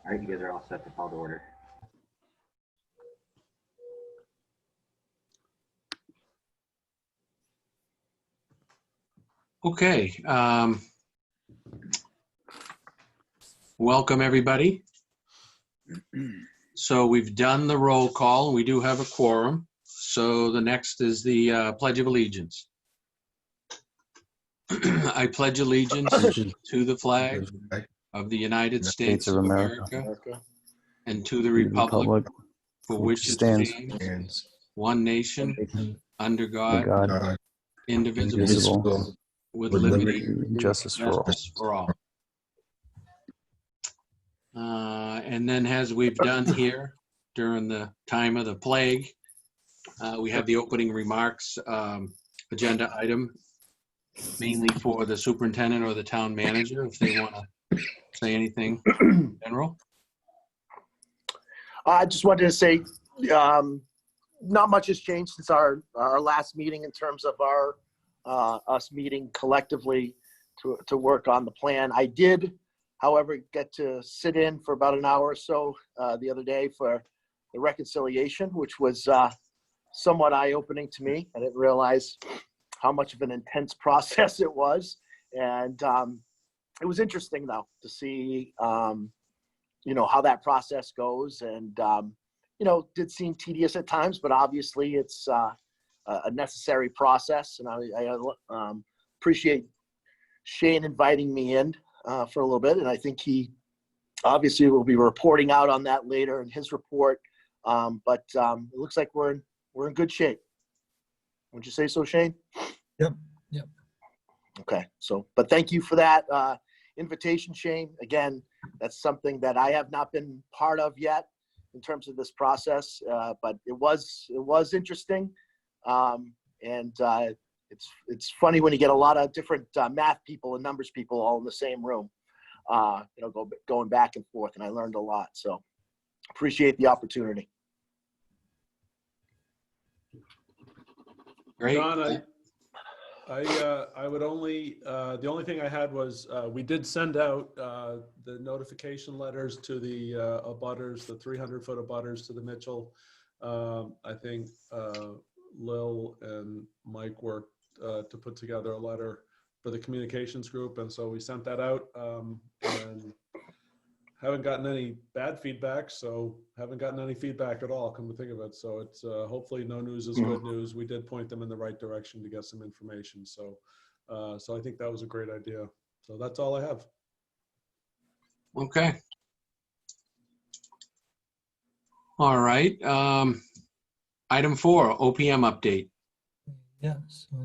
All right, you guys are all set to call to order. Okay. Welcome, everybody. So we've done the roll call. We do have a quorum. So the next is the Pledge of Allegiance. I pledge allegiance to the flag of the United States of America and to the republic for which it stands, one nation, under God, indivisible, with liberty and justice for all. And then, as we've done here during the time of the plague, we have the opening remarks agenda item, mainly for the superintendent or the town manager, if they want to say anything in general. I just wanted to say not much has changed since our last meeting in terms of our us meeting collectively to work on the plan. I did, however, get to sit in for about an hour or so the other day for the reconciliation, which was somewhat eye-opening to me. I didn't realize how much of an intense process it was. And it was interesting, though, to see, you know, how that process goes. And, you know, did seem tedious at times, but obviously it's a necessary process. And I appreciate Shane inviting me in for a little bit. And I think he obviously will be reporting out on that later in his report. But it looks like we're in good shape. Would you say so, Shane? Yep. Yep. Okay. So, but thank you for that invitation, Shane. Again, that's something that I have not been part of yet in terms of this process, but it was interesting. And it's funny when you get a lot of different math people and numbers people all in the same room, you know, going back and forth, and I learned a lot. So appreciate the opportunity. Great. John, I would only, the only thing I had was we did send out the notification letters to the abutters, the 300-foot abutters to the Mitchell. I think Lil and Mike worked to put together a letter for the communications group, and so we sent that out and haven't gotten any bad feedback, so haven't gotten any feedback at all, come to think of it. So it's hopefully no news is good news. We did point them in the right direction to get some information. So so I think that was a great idea. So that's all I have. Okay. All right. Item 4, OPM update. Yeah. So,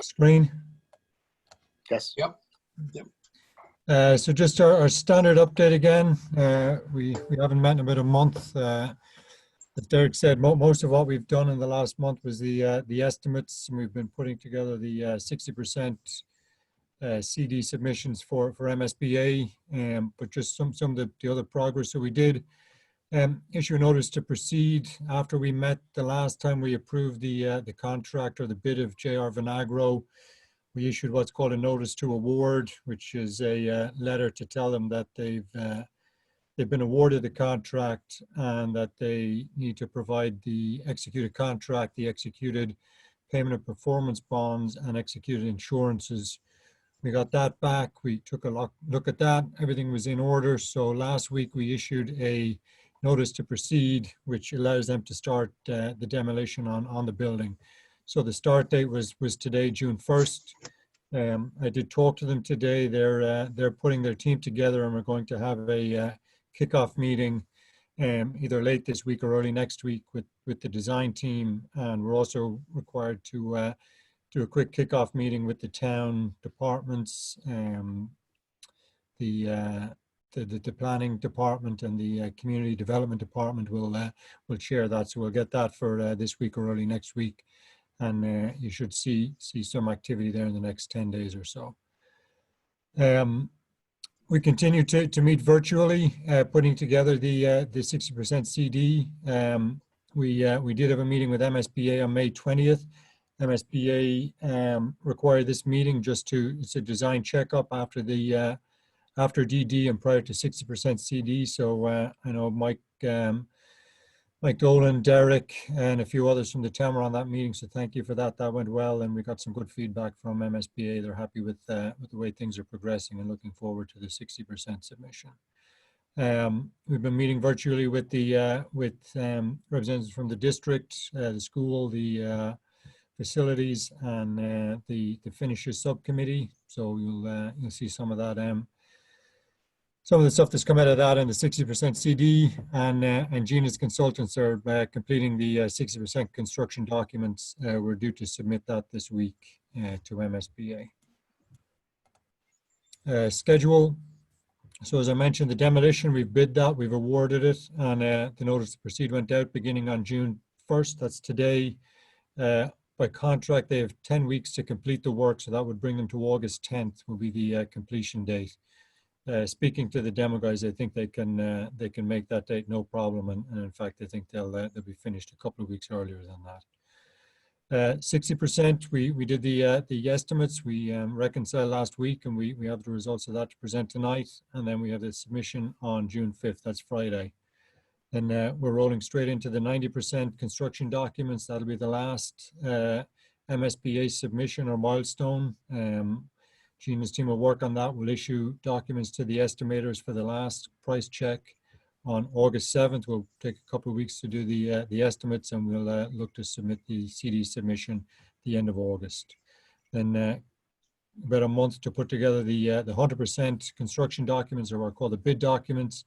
screen. Yes. Yep. So just our standard update again. We haven't met in about a month. As Derek said, most of what we've done in the last month was the estimates, and we've been putting together the 60% CD submissions for MSBA, but just some of the other progress. So we did issue a notice to proceed after we met the last time. We approved the contract or the bid of JR Vinagro. We issued what's called a notice to award, which is a letter to tell them that they've been awarded the contract and that they need to provide the executed contract, the executed payment of performance bonds, and executed insurances. We got that back. We took a look at that. Everything was in order. So last week we issued a notice to proceed, which allows them to start the demolition on the building. So the start date was today, June 1st. I did talk to them today. They're putting their team together, and we're going to have a kickoff meeting either late this week or early next week with the design team. And we're also required to do a quick kickoff meeting with the town departments, the planning department and the community development department will share that. So we'll get that for this week or early next week. And you should see some activity there in the next 10 days or so. We continue to meet virtually, putting together the 60% CD. We did have a meeting with MSBA on May 20th. MSBA required this meeting it's a design checkup after the after DD and prior to 60% CD. So I know Mike Dolan, Derek, and a few others from the town were on that meeting. So thank you for that. That went well, and we got some good feedback from MSBA. They're happy with the way things are progressing and looking forward to the 60% submission. We've been meeting virtually with the representatives from the district, the school, the facilities, and the finishes subcommittee. So you'll see some of that. Some of the stuff that's come out of that and the 60% CD, and Gina's consultants are completing the 60% construction documents. We're due to submit that this week to MSBA. Schedule. So as I mentioned, the demolition, we've bid that, we've awarded it, and the notice to proceed went out beginning on June 1st. That's today. By contract, they have 10 weeks to complete the work, so that would bring them to August 10th will be the completion date. Speaking to the demo guys, I think they can make that date no problem, and in fact, I think they'll be finished a couple of weeks earlier than that. 60%, we did the estimates. We reconciled last week, and we have the results of that to present tonight, and then we have the submission on June 5th. That's Friday. And we're rolling straight into the 90% construction documents. That'll be the last MSBA submission or milestone. Gina's team will work on that. We'll issue documents to the estimators for the last price check on August 7th. We'll take a couple of weeks to do the estimates, and we'll look to submit the CD submission at the end of August. Then about a month to put together the 100% construction documents, or what are called the bid documents.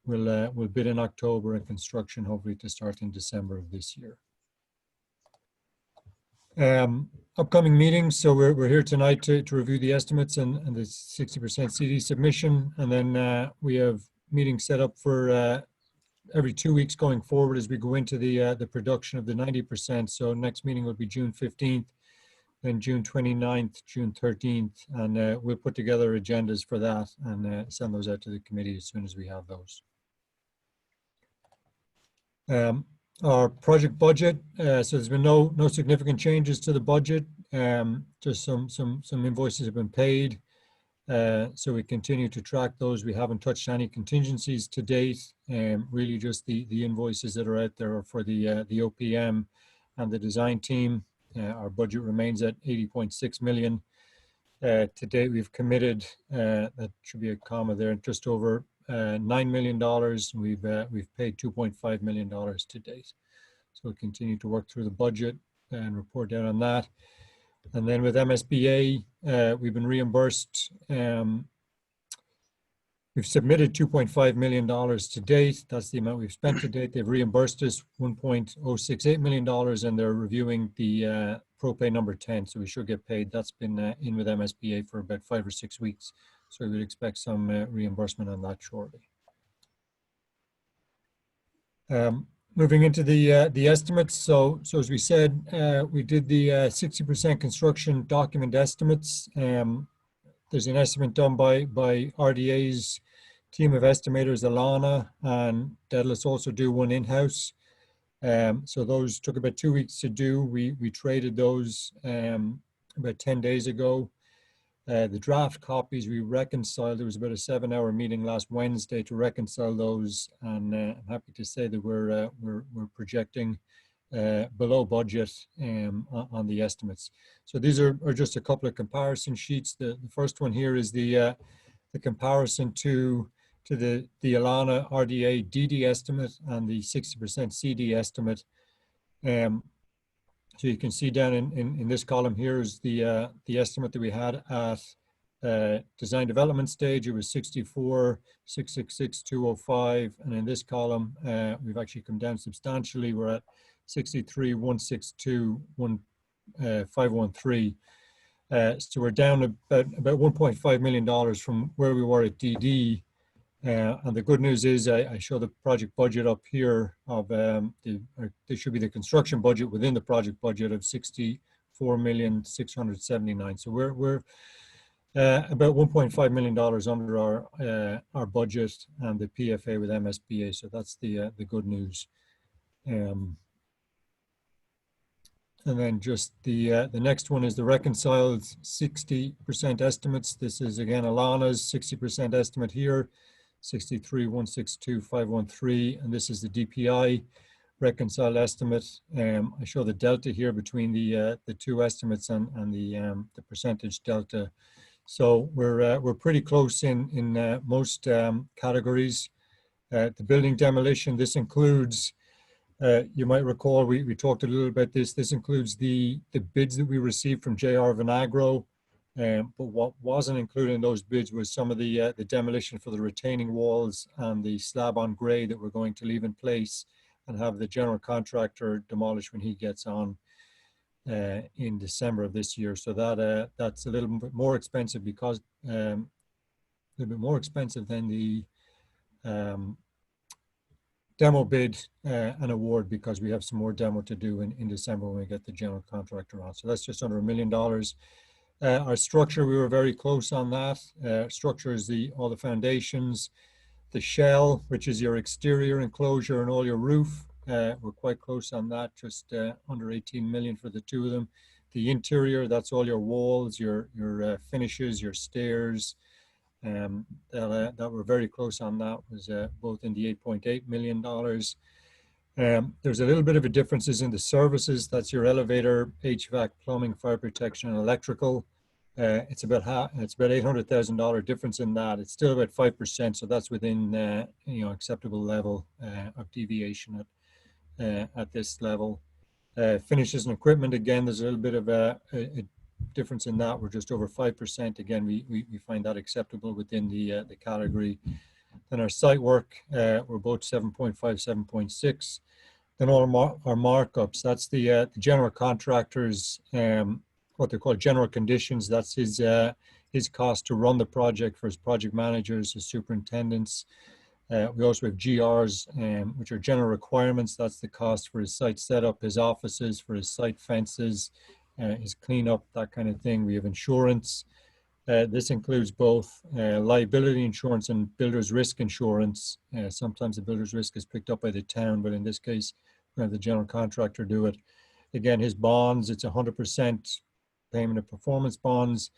We'll bid in October, and construction hopefully to start in December of this year. Upcoming meetings. So we're here tonight to review the estimates and the 60% CD submission, and then we have meetings set up for every 2 weeks going forward as we go into the production of the 90%. So next meeting will be June 15th, then June 29th, June 13th, and we'll put together agendas for that and send those out to the committee as soon as we have those. Our project budget, so there's been no significant changes to the budget. Just some invoices have been paid. So we continue to track those. We haven't touched any contingencies to date. Really just the invoices that are out there are for the OPM and the design team. Our budget remains at 80.6 million. To date, we've committed, that should be a comma there, just over $9 million. We've paid $2.5 million to date. So we'll continue to work through the budget and report out on that. And then with MSBA, we've been reimbursed. We've submitted $2.5 million to date. That's the amount we've spent to date. They've reimbursed us $1.068 million, and they're reviewing the ProPay number 10. So we should get paid. That's been in with MSBA for about 5 or 6 weeks. So we would expect some reimbursement on that shortly. Moving into the estimates. So as we said, we did the 60% construction document estimates. There's an estimate done by RDA's team of estimators, Alana, and Daedalus also do one in-house. So those took about 2 weeks to do. We traded those about 10 days ago. The draft copies we reconciled. There was about a 7-hour meeting last Wednesday to reconcile those, and I'm happy to say that we're projecting below budget on the estimates. So these are just a couple of comparison sheets. The first one here is the comparison to the Alana RDA DD estimate and the 60% CD estimate. So you can see down in this column here is the estimate that we had at design development stage. It was 64,666,205, and in this column we've actually come down substantially. We're at 63,162,513. So we're down about $1.5 million from where we were at DD. And the good news is I show the project budget up here of there should be the construction budget within the project budget of $64,679,000. So we're about $1.5 million under our budget and the PFA with MSBA. So that's the good news. And then just the next one is the Reconcile 60% estimates. This is again Alana's 60% estimate here, 63,162,513, and this is the DPI Reconcile estimate. I show the delta here between the two estimates and the percentage delta. So we're pretty close in most categories. The building demolition, this includes, you might recall, we talked a little about this. This includes the bids that we received from JR Vinagro, but what wasn't included in those bids was some of the demolition for the retaining walls and the slab on grade that we're going to leave in place and have the general contractor demolish when he gets on in December of this year. So that's a little bit more expensive because a little bit more expensive than the demo bid and award, because we have some more demo to do in December when we get the general contractor on. So that's just under $1 million. Our structure, we were very close on that. Structure is all the foundations, the shell, which is your exterior enclosure and all your roof. We're quite close on that, just under 18 million for the two of them. The interior, that's all your walls, your finishes, your stairs. That we're very close on. That was both in the $8.8 million. There's a little bit of a differences in the services. That's your elevator, HVAC, plumbing, fire protection, and electrical. It's about $800,000 difference in that. It's still about 5%, so that's within acceptable level of deviation at this level. Finishes and equipment, again, there's a little bit of a difference in that. We're just over 5%. Again, we find that acceptable within the category. Then our site work, we're both 7.5, 7.6. Then all our markups, that's the general contractors, what they call general conditions. That's his cost to run the project for his project managers, his superintendents. We also have GRs, which are general requirements. That's the cost for his site setup, his offices, for his site fences, his cleanup, that kind of thing. We have insurance. This includes both liability insurance and builder's risk insurance. Sometimes the builder's risk is picked up by the town, but in this case, we have the general contractor do it. Again, his bonds, it's 100% payment of performance bonds.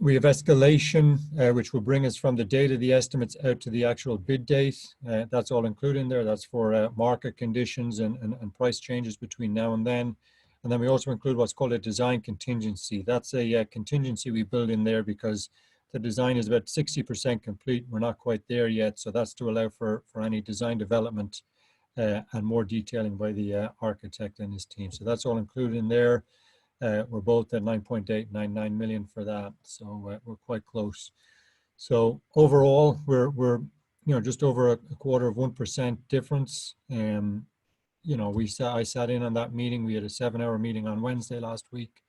We have escalation, which will bring us from the date of the estimates out to the actual bid date. That's all included in there. That's for market conditions and price changes between now and then. And then we also include what's called a design contingency. That's a contingency we build in there because the design is about 60% complete. We're not quite there yet. So that's to allow for any design development and more detailing by the architect and his team. So that's all included in there. We're both at 9.899 million for that. So we're quite close. So overall, we're just over a quarter of 1% difference. I sat in on that meeting. We had a 7-hour meeting on Wednesday last week,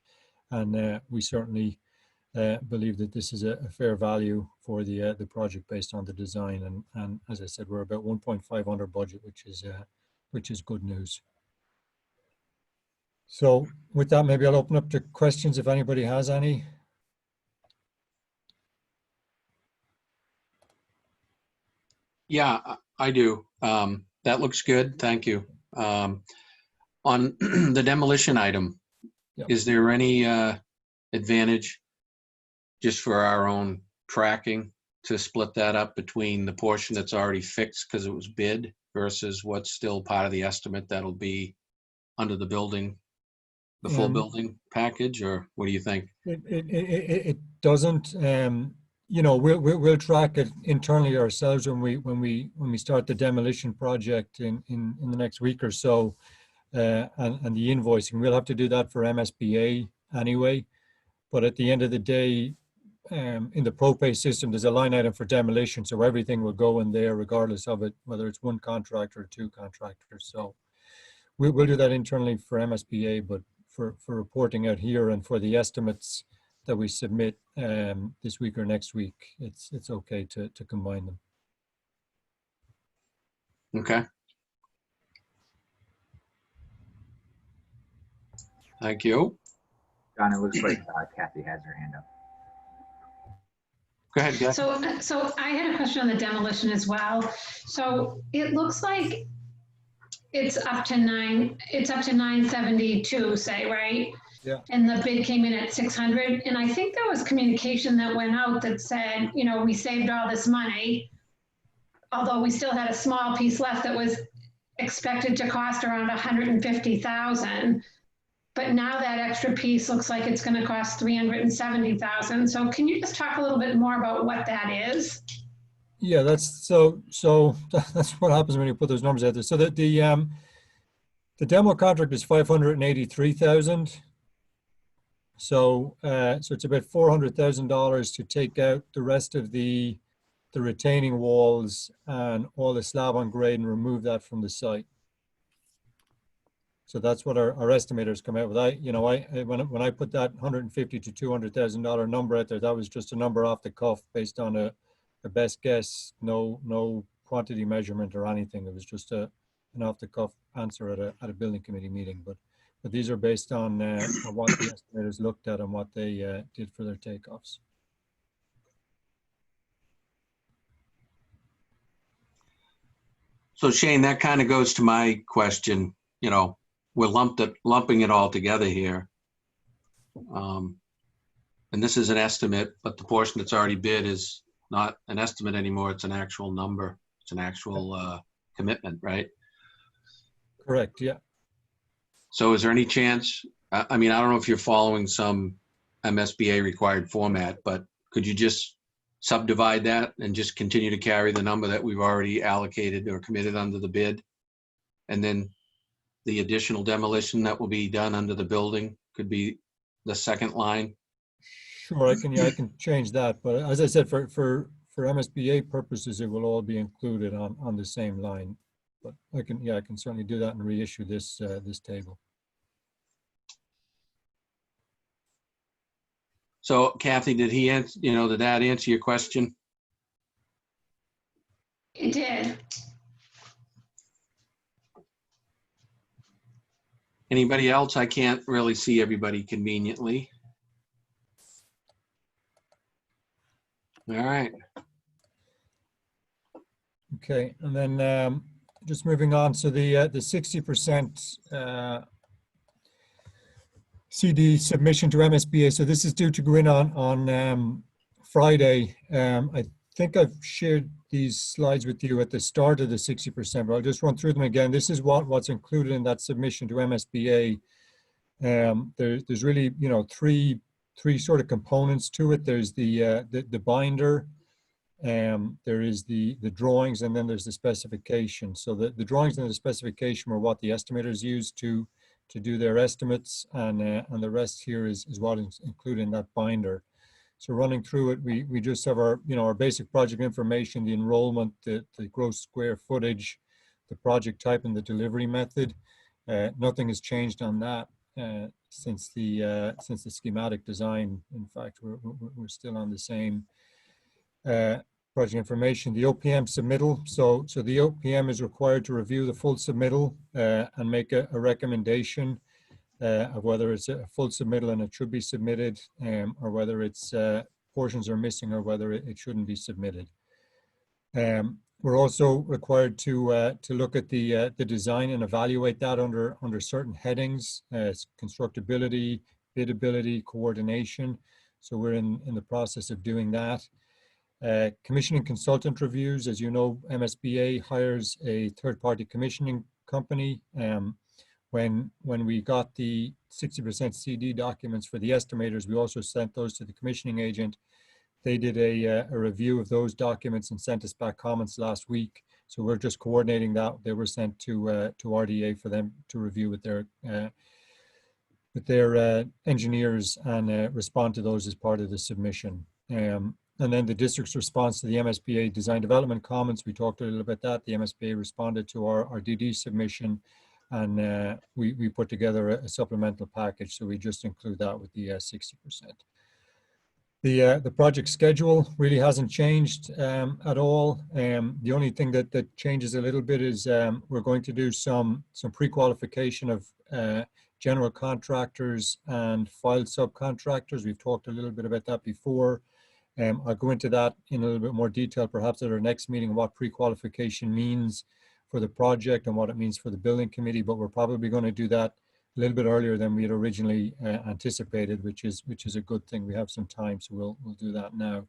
and we certainly believe that this is a fair value for the project based on the design. And as I said, we're about 1.5 under budget, which is good news. So with that, maybe I'll open up to questions if anybody has any. Yeah, I do. That looks good. Thank you. On the demolition item, Yep. Is there any advantage just for our own tracking to split that up between the portion that's already fixed because it was bid versus what's still part of the estimate that'll be under the building, the full building package, or what do you think? It doesn't. We'll track it internally ourselves when we start the demolition project in the next week or so, and the invoicing. We'll have to do that for MSBA anyway. But at the end of the day, in the ProPay system, there's a line item for demolition, so everything will go in there regardless of it, whether it's one contractor or two contractors. So we'll do that internally for MSBA, but for reporting out here and for the estimates that we submit this week or next week, it's okay to combine them. Okay. Thank you. John, it looks like Kathy has her hand up. Go ahead, Kathy. So I had a question on the demolition as well. So it looks like it's up to 972, say, right? Yeah. And the bid came in at 600. And I think there was communication that went out that said, you know, we saved all this money, although we still had a small piece left that was expected to cost around 150,000. But now that extra piece looks like it's going to cost 370,000. So can you just talk a little bit more about what that is? Yeah, that's so that's what happens when you put those numbers out there. So that the demo contract is 583,000. So so it's about $400,000 to take out the rest of the retaining walls and all the slab on grade and remove that from the site. So that's what our estimators come out with. When I put that $150,000 to $200,000 number out there, that was just a number off the cuff based on a best guess, no quantity measurement or anything. It was just an off the cuff answer at a building committee meeting. But these are based on what the estimators looked at and what they did for their takeoffs. So Shane, that kind of goes to my question. You know, we're lumping it all together here. And this is an estimate, but the portion that's already bid is not an estimate anymore. It's an actual number. It's an actual commitment, right? Correct, yeah. So is there any chance, I mean, I don't know if you're following some MSBA required format, but could you just subdivide that and just continue to carry the number that we've already allocated or committed under the bid? And then the additional demolition that will be done under the building could be the second line? Sure, I can change that. But as I said, for MSBA purposes, it will all be included on the same line. But I can certainly do that and reissue this this table. So Kathy, did he answer, did that answer your question? It did. Anybody else? I can't really see everybody conveniently. All right. Okay, and then just moving on. So the 60% CD submission to MSBA. So this is due to go in on Friday. I think I've shared these slides with you at the start of the 60%, but I'll just run through them again. This is what's included in that submission to MSBA. There's really, three sort of components to it. There's the binder, there is the drawings, and then there's the specification. So the drawings and the specification are what the estimators use to do their estimates, and the rest here is what is included in that binder. So running through it, we just have our our basic project information, the enrollment, the gross square footage, the project type, and the delivery method. Nothing has changed on that since the schematic design. In fact, we're still on the same project information. The OPM submittal. So the OPM is required to review the full submittal and make a recommendation of whether it's a full submittal and it should be submitted, or whether it's portions are missing, or whether it shouldn't be submitted. We're also required to look at the design and evaluate that under certain headings: constructability, bidability, coordination. So we're in the process of doing that. Commissioning consultant reviews. As you know, MSBA hires a third-party commissioning company. When we got the 60% CD documents for the estimators, we also sent those to the commissioning agent. They did a review of those documents and sent us back comments last week. So we're just coordinating that. They were sent to RDA for them to review with their engineers and respond to those as part of the submission. And then the district's response to the MSBA design development comments. We talked a little about that. The MSBA responded to our DD submission, and we put together a supplemental package. So we just include that with the 60%. The project schedule really hasn't changed at all. The only thing that changes a little bit is we're going to do some pre-qualification of general contractors and filed subcontractors. We've talked a little bit about that before. I'll go into that in a little bit more detail, perhaps at our next meeting, what pre-qualification means. for the project and what it means for the building committee, but we're probably going to do that a little bit earlier than we had originally anticipated, which is a good thing. We have some time, so we'll do that now.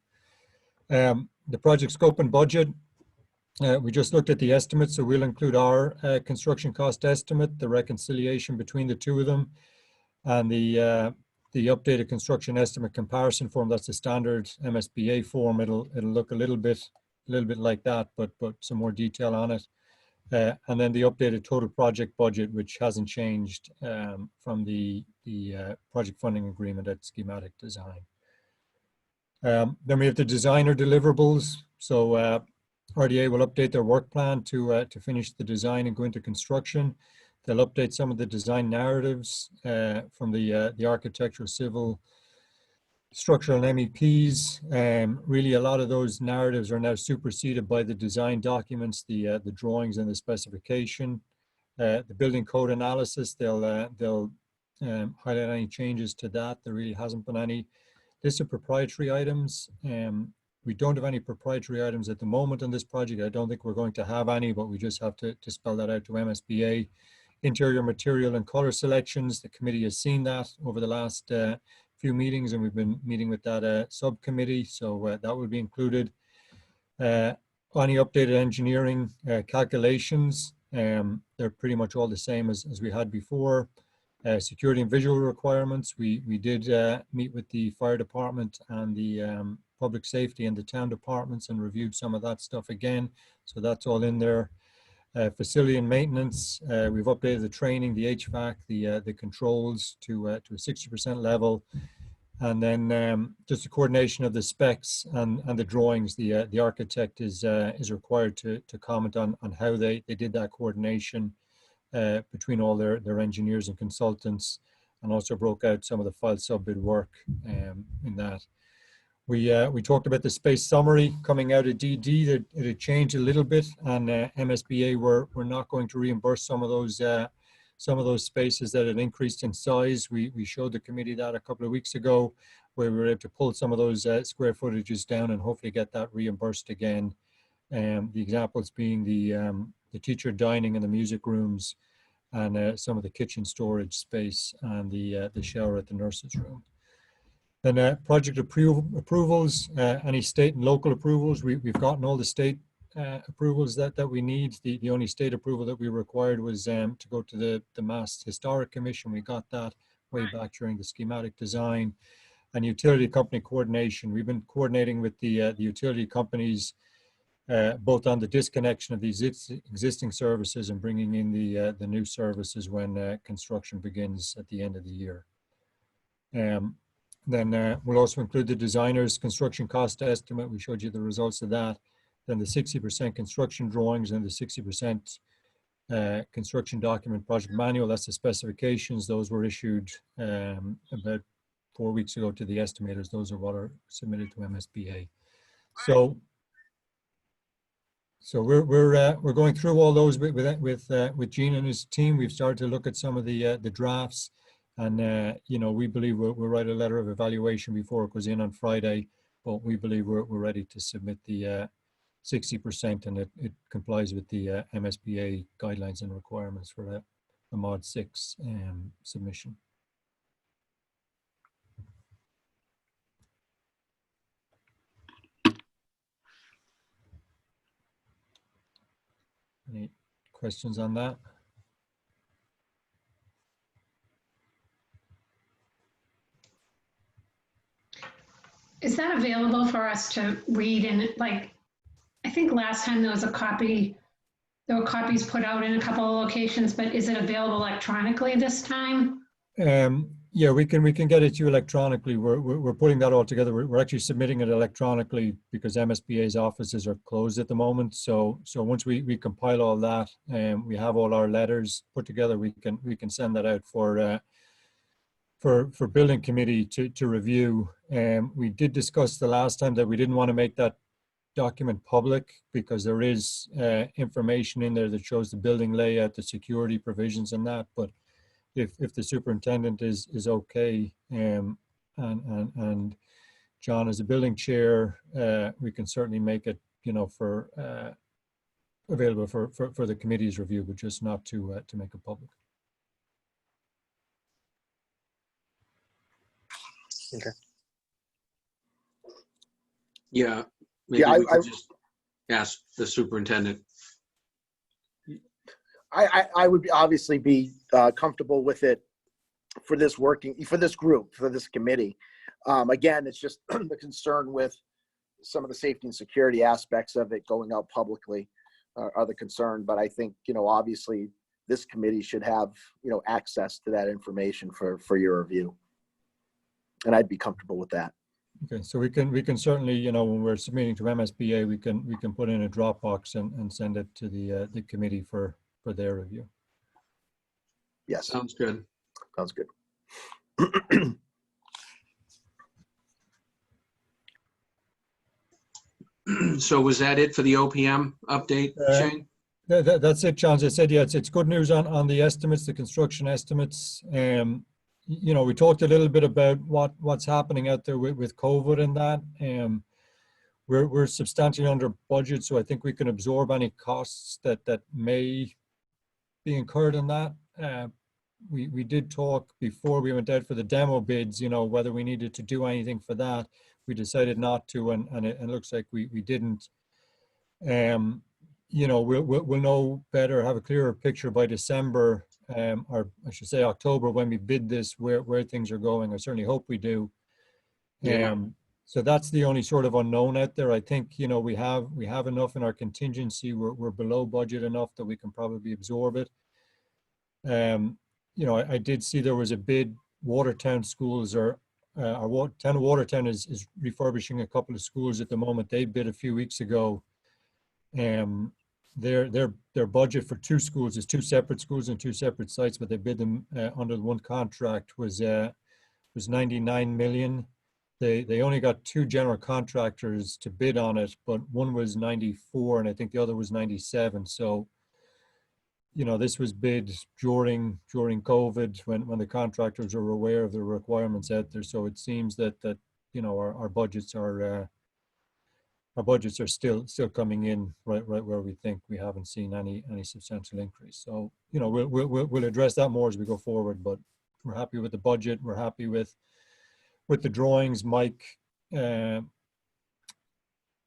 The project scope and budget. We just looked at the estimate, so we'll include our construction cost estimate, the reconciliation between the two of them, and the updated construction estimate comparison form. That's the standard MSBA form. It'll look a little bit like that, but some more detail on it. And then the updated total project budget, which hasn't changed from the project funding agreement at schematic design. Then we have the designer deliverables. So RDA will update their work plan to finish the design and go into construction. They'll update some of the design narratives from the architectural, civil, structural, and MEPs. Really, a lot of those narratives are now superseded by the design documents, the drawings, and the specification. The building code analysis, they'll highlight any changes to that. There really hasn't been any. List of proprietary items. We don't have any proprietary items at the moment on this project. I don't think we're going to have any, but we just have to spell that out to MSBA. Interior material and color selections. The committee has seen that over the last few meetings, and we've been meeting with that subcommittee, so that will be included. Any updated engineering calculations, they're pretty much all the same as we had before. Security and visual requirements, we did meet with the fire department and the public safety and the town departments and reviewed some of that stuff again, so that's all in there. Facility and maintenance, we've updated the training, the HVAC, the controls to a 60% level, and then just the coordination of the specs and the drawings. The architect is required to comment on how they did that coordination between all their engineers and consultants, and also broke out some of the file sub-bid work in that. We talked about the space summary coming out of DD. That it had changed a little bit, and MSBA were not going to reimburse some of those spaces that had increased in size. We showed the committee that a couple of weeks ago, where we were able to pull some of those square footages down and hopefully get that reimbursed again. The examples being the teacher dining and the music rooms, and some of the kitchen storage space and the shower at the nurse's room. Then project approvals, any state and local approvals. We've gotten all the state approvals that we need. The only state approval that we required was to go to the Mass Historic Commission. We got that way back during the schematic design. And utility company coordination. We've been coordinating with the utility companies both on the disconnection of these existing services and bringing in the new services when construction begins at the end of the year. Then we'll also include the designer's construction cost estimate. We showed you the results of that. Then the 60% construction drawings and the 60% construction document project manual. That's the specifications. Those were issued about 4 weeks ago to the estimators. Those are what are submitted to MSBA. So we're going through all those with Gene and his team. We've started to look at some of the drafts. And, you know, we believe we'll write a letter of evaluation before it goes in on Friday, but we believe we're ready to submit the 60%, and it complies with the MSBA guidelines and requirements for the Mod 6 submission. Any questions on that? Is that available for us to read? And like, I think last time there was a copy, there were copies put out in a couple of locations, but is it available electronically this time? Yeah, we can get it to you electronically. We're putting that all together. We're actually submitting it electronically because MSBA's offices are closed at the moment. So once we compile all that and we have all our letters put together, we can send that out for building committee to review. We did discuss the last time that we didn't want to make that document public because there is information in there that shows the building layout, the security provisions and that. But if the superintendent is okay, and John as a building chair, we can certainly make it, you know, for available for the committee's review, but just not to make it public. Okay. Yeah, maybe Yeah, we could just ask the superintendent. I would obviously be comfortable with it for this group, for this committee. Again, it's just the concern with some of the safety and security aspects of it going out publicly are the concern. But I think, obviously this committee should have, access to that information for your review. And I'd be comfortable with that. Okay, so we can certainly, when we're submitting to MSBA, we can put in a Dropbox and send it to the committee for their review. Yes. Sounds good. Sounds good. So was that it for the OPM update, Shane? That's it, John. As I said, yeah, it's good news on the estimates, the construction estimates. We talked a little bit about what's happening out there with COVID and that. We're substantially under budget, so I think we can absorb any costs that may be incurred in that. We did talk before we went out for the demo bids, whether we needed to do anything for that. We decided not to, and it looks like we didn't. We'll know better, have a clearer picture by December, or I should say October, when we bid this, where things are going. I certainly hope we do. Yeah. So that's the only sort of unknown out there. I think, we have enough in our contingency. We're below budget enough that we can probably absorb it. I did see there was a bid. Watertown schools town of Watertown is refurbishing a couple of schools at the moment. They bid a few weeks ago. Their budget for two schools is two separate schools and two separate sites, but they bid them under one contract was 99 million. They only got two general contractors to bid on it, but one was 94 and I think the other was 97. So, this was bid during COVID when the contractors were aware of the requirements out there. So it seems that our budgets are still coming in right where we think. We haven't seen any substantial increase. So we'll address that more as we go forward. But we're happy with the budget. We're happy with the drawings. Mike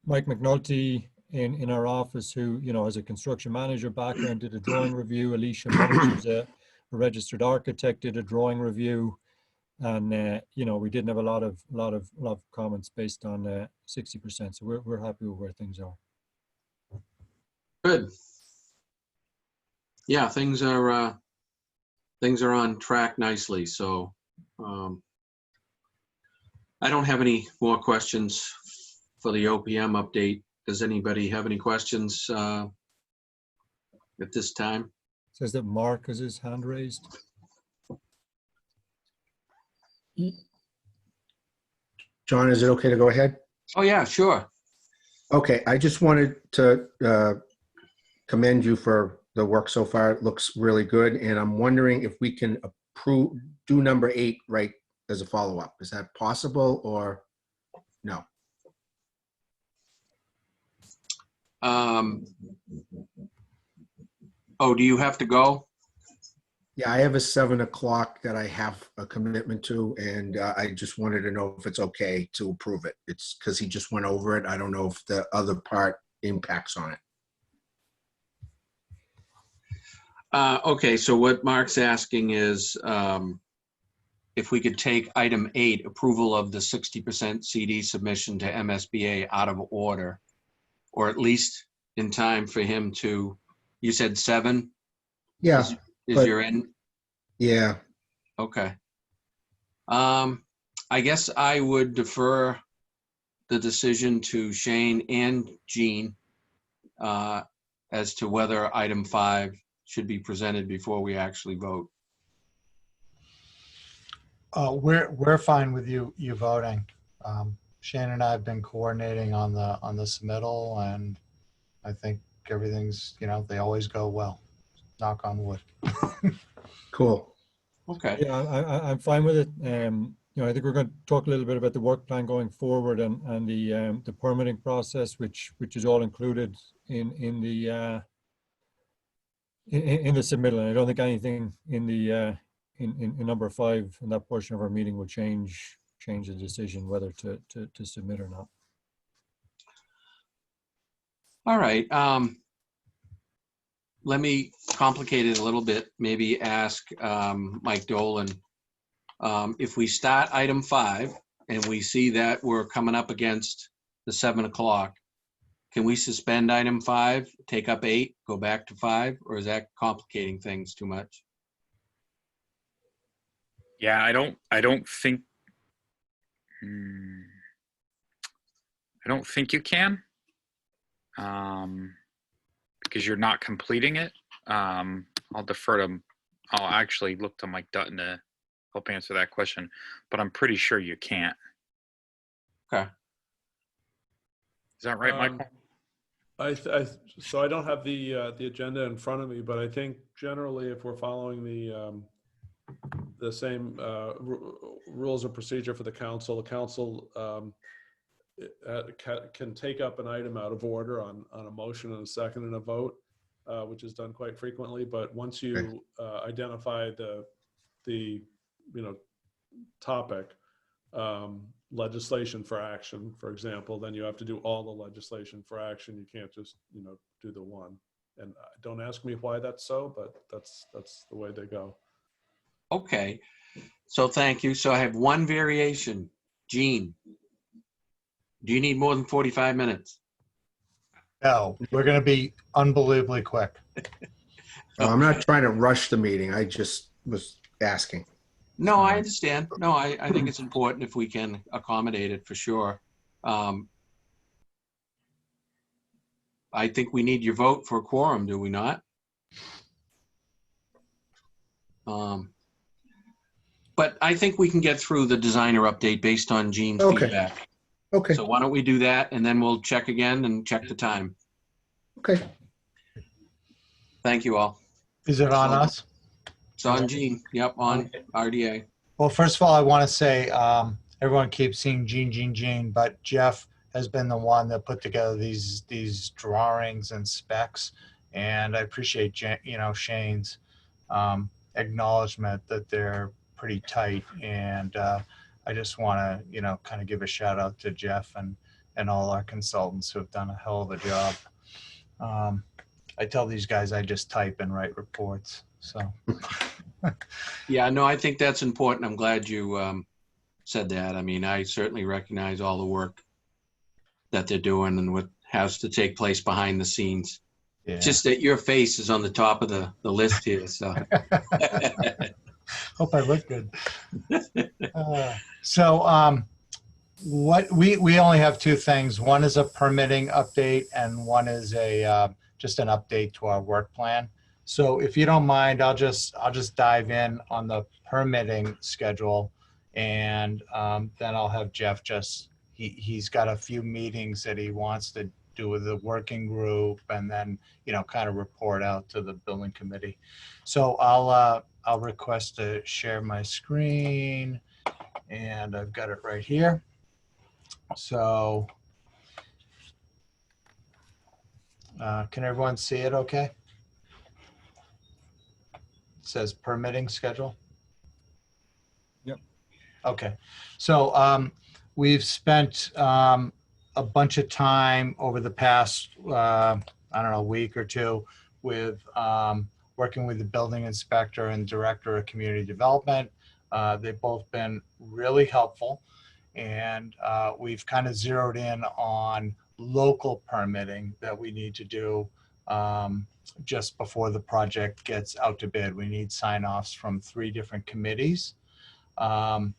McNulty in our office, who has a construction manager background, did a drawing review. Alicia Munch, who's a registered architect, did a drawing review. And we didn't have a lot of comments based on 60%. So we're happy with where things are. Good. Yeah, things are on track nicely. So I don't have any more questions for the OPM update. Does anybody have any questions at this time? It says that Mark has his hand raised. John, is it okay to go ahead? Oh yeah, sure. Okay, I just wanted to commend you for the work so far. It looks really good, and I'm wondering if we can do number 8 right as a follow-up. Is that possible or no? Oh, do you have to go? Yeah, I have a 7 o'clock that I have a commitment to, and I just wanted to know if it's okay to approve it. It's because he just went over it. I don't know if the other part impacts on it. Okay, so what Mark's asking is if we could take item 8, approval of the 60% CD submission to MSBA, out of order, or at least in time for him to, you said 7? Yeah. Is your end? Yeah. Okay. I guess I would defer the decision to Shane and Jean as to whether item 5 should be presented before we actually vote. We're fine with you voting. Shane and I have been coordinating on the submittal, and I think everything's, they always go well. Knock on wood. Cool. Okay. Yeah, I'm fine with it. I think we're going to talk a little bit about the work plan going forward and the permitting process, which is all included in the submittal. And I don't think anything in the in number 5 in that portion of our meeting will change the decision whether to submit or not. All right. Let me complicate it a little bit. Maybe ask Mike Dolan, if we start item 5 and we see that we're coming up against the 7 o'clock, can we suspend item 5, take up 8, go back to 5, or is that complicating things too much? Yeah, I don't think you can, because you're not completing it. I'll defer to, I'll actually look to Mike Dutton to help answer that question, but I'm pretty sure you can't. Okay. Is that right, Michael? So I don't have the agenda in front of me, but I think generally if we're following the same rules of procedure for the council can take up an item out of order on a motion and a second and a vote, which is done quite frequently. But once you identify the topic, legislation for action, for example, then you have to do all the legislation for action. You can't just do the one. And don't ask me why that's so, but that's the way they go. Okay, so thank you. So I have one variation. Gene, do you need more than 45 minutes? No, we're going to be unbelievably quick. I'm not trying to rush the meeting. I just was asking. No, I understand. No, I think it's important if we can accommodate it for sure. I think we need your vote for a quorum, do we not? But I think we can get through the designer update based on Gene's feedback. Okay. So why don't we do that, and then we'll check again and check the time. Okay. Thank you all. Is it on us? It's on Gene. Yep, on RDA. Well, first of all, I want to say everyone keeps seeing Gene, but Jeff has been the one that put together these drawings and specs, and I appreciate Shane's acknowledgement that they're pretty tight, and I just want to kind of give a shout out to Jeff and all our consultants who have done a hell of a job. I tell these guys I just type and write reports, so. Yeah, no, I think that's important. I'm glad you said that. I mean, I certainly recognize all the work that they're doing and what has to take place behind the scenes. Yeah. Just that your face is on the top of the list here, so. Hope I look good. What we only have two things. One is a permitting update, and one is a just an update to our work plan. So if you don't mind, I'll just dive in on the permitting schedule, and then I'll have Jeff he's got a few meetings that he wants to do with the working group, and then kind of report out to the building committee. So I'll request to share my screen, and I've got it right here. So can everyone see it okay? It says permitting schedule. Yep. Okay. So we've spent a bunch of time over the past, I don't know, week or two with working with the building inspector and director of community development. They've both been really helpful, and we've kind of zeroed in on local permitting that we need to do just before the project gets out to bid. We need sign-offs from 3 different committees. One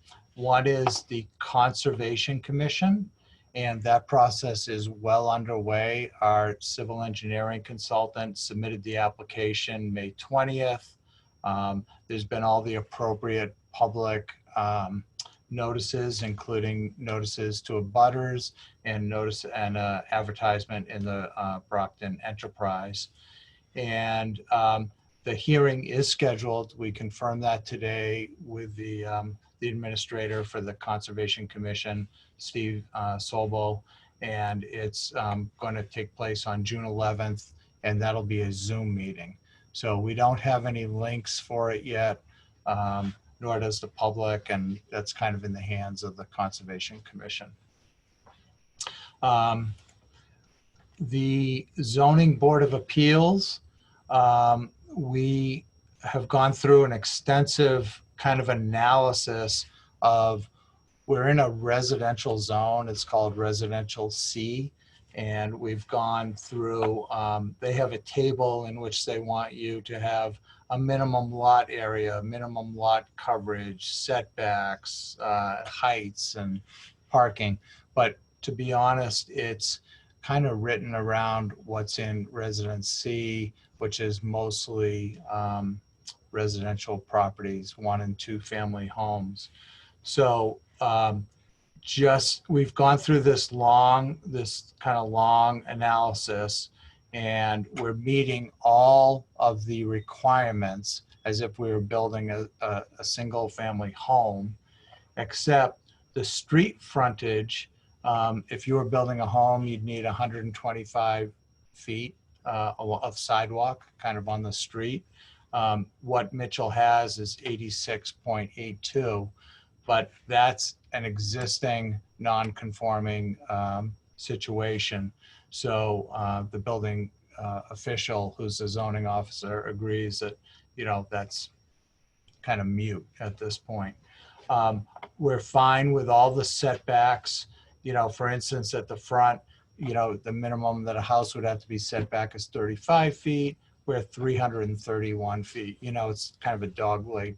is the Conservation Commission, and that process is well underway. Our civil engineering consultant submitted the application May 20th. There's been all the appropriate public notices, including notices to abutters and advertisement in the Brockton Enterprise. And the hearing is scheduled. We confirmed that today with the the administrator for the Conservation Commission, Steve Solbo, and it's going to take place on June 11th, and that'll be a Zoom meeting. So we don't have any links for it yet, nor does the public, and that's kind of in the hands of the Conservation Commission. The Zoning Board of Appeals, we have gone through an extensive kind of analysis of, we're in a residential zone, it's called Residential C, and we've gone through, they have a table in which they want you to have a minimum lot area, minimum lot coverage, setbacks, heights, and parking. But to be honest, it's kind of written around what's in Residence C, which is mostly residential properties, 1 and 2 family homes. So we've gone through this kind of long analysis, and we're meeting all of the requirements as if we were building a single family home, except the street frontage. If you were building a home, you'd need 125 feet of sidewalk kind of on the street. What Mitchell has is 86.82, but that's an existing non-conforming situation. So the building official, who's the zoning officer, agrees that, that's kind of mute at this point. We're fine with all the setbacks. For instance, at the front, the minimum that a house would have to be set back is 35 feet. We're 331 feet. It's kind of a dog leg,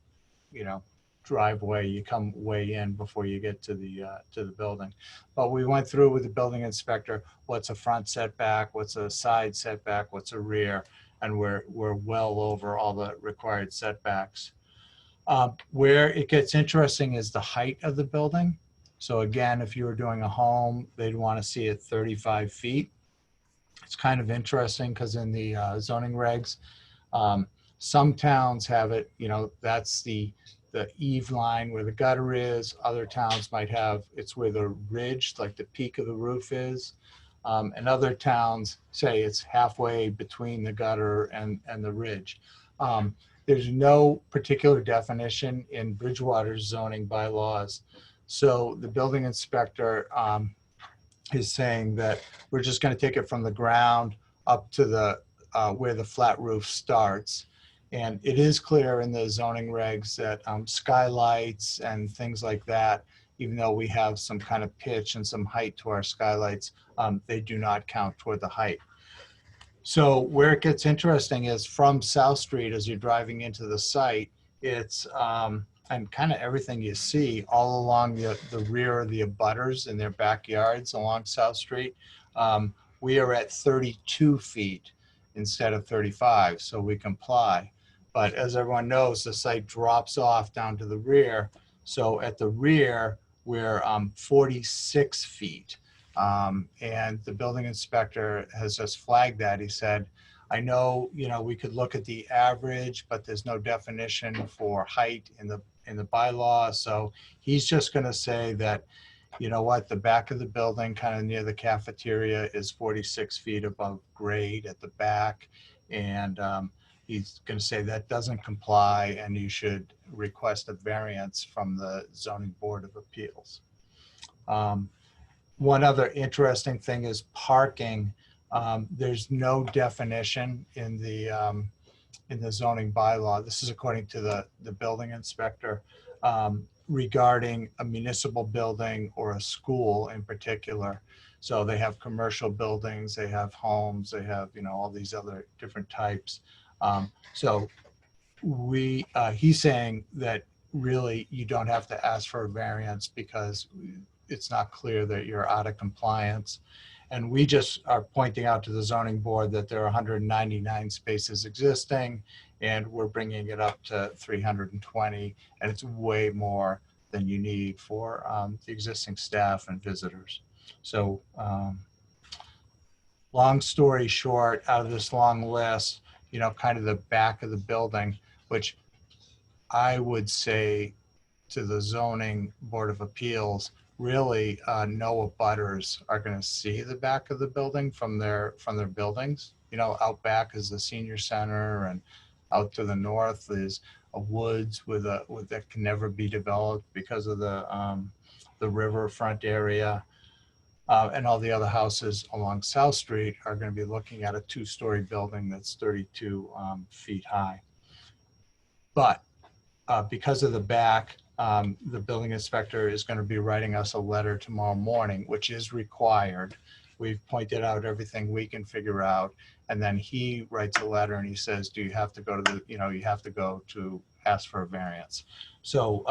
driveway. You come way in before you get to the building. But we went through with the building inspector, what's a front setback, what's a side setback, what's a rear, and we're well over all the required setbacks. Where it gets interesting is the height of the building. So again, if you were doing a home, they'd want to see it 35 feet. It's kind of interesting because in the zoning regs, some towns have it, that's the eave line where the gutter is. Other towns might have, it's where the ridge, like the peak of the roof is. And other towns say it's halfway between the gutter and the ridge. There's no particular definition in Bridgewater's zoning bylaws. So the building inspector is saying that we're just going to take it from the ground up to the where the flat roof starts. And it is clear in the zoning regs that skylights and things like that, even though we have some kind of pitch and some height to our skylights, they do not count toward the height. So where it gets interesting is from South Street, as you're driving into the site, it's, and kind of everything you see all along the rear of the abutters in their backyards along South Street, we are at 32 feet instead of 35, so we comply. But as everyone knows, the site drops off down to the rear. So at the rear, we're 46 feet. And the building inspector has just flagged that. He said, I know, we could look at the average, but there's no definition for height in the bylaw. So he's just going to say that, the back of the building, kind of near the cafeteria, is 46 feet above grade at the back. And he's going to say that doesn't comply and you should request a variance from the Zoning Board of Appeals. One other interesting thing is parking. There's no definition in the zoning bylaw. This is according to the building inspector, regarding a municipal building or a school in particular. So they have commercial buildings, they have homes, they have, all these other different types. So he's saying that really you don't have to ask for a variance because it's not clear that you're out of compliance. And we just are pointing out to the zoning board that there are 199 spaces existing and we're bringing it up to 320, and it's way more than you need for the existing staff and visitors. So long story short, out of this long list, kind of the back of the building, which I would say to the zoning board of appeals, really no abutters are going to see the back of the building from their buildings. You know, out back is the senior center, and out to the north is a woods with that can never be developed because of the riverfront area. And all the other houses along South Street are going to be looking at a 2-story building that's 32 feet high. But because of the back, the building inspector is going to be writing us a letter tomorrow morning, which is required. We've pointed out everything we can figure out. And then he writes a letter and he says, do you have to go to you have to go to ask for a variance. So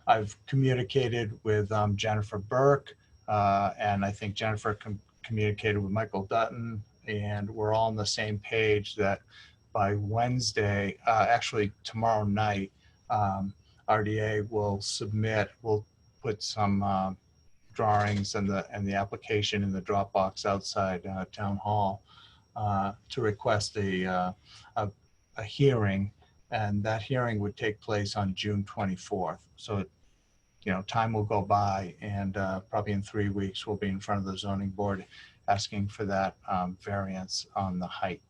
I've communicated with Jennifer Burke, and I think Jennifer communicated with Michael Dutton, and we're all on the same page that by Wednesday, actually tomorrow night, RDA will put some drawings and the application in the Dropbox outside Town Hall to request a hearing, and that hearing would take place on June 24th. So, time will go by, and probably in 3 weeks, we'll be in front of the zoning board asking for that variance on the height.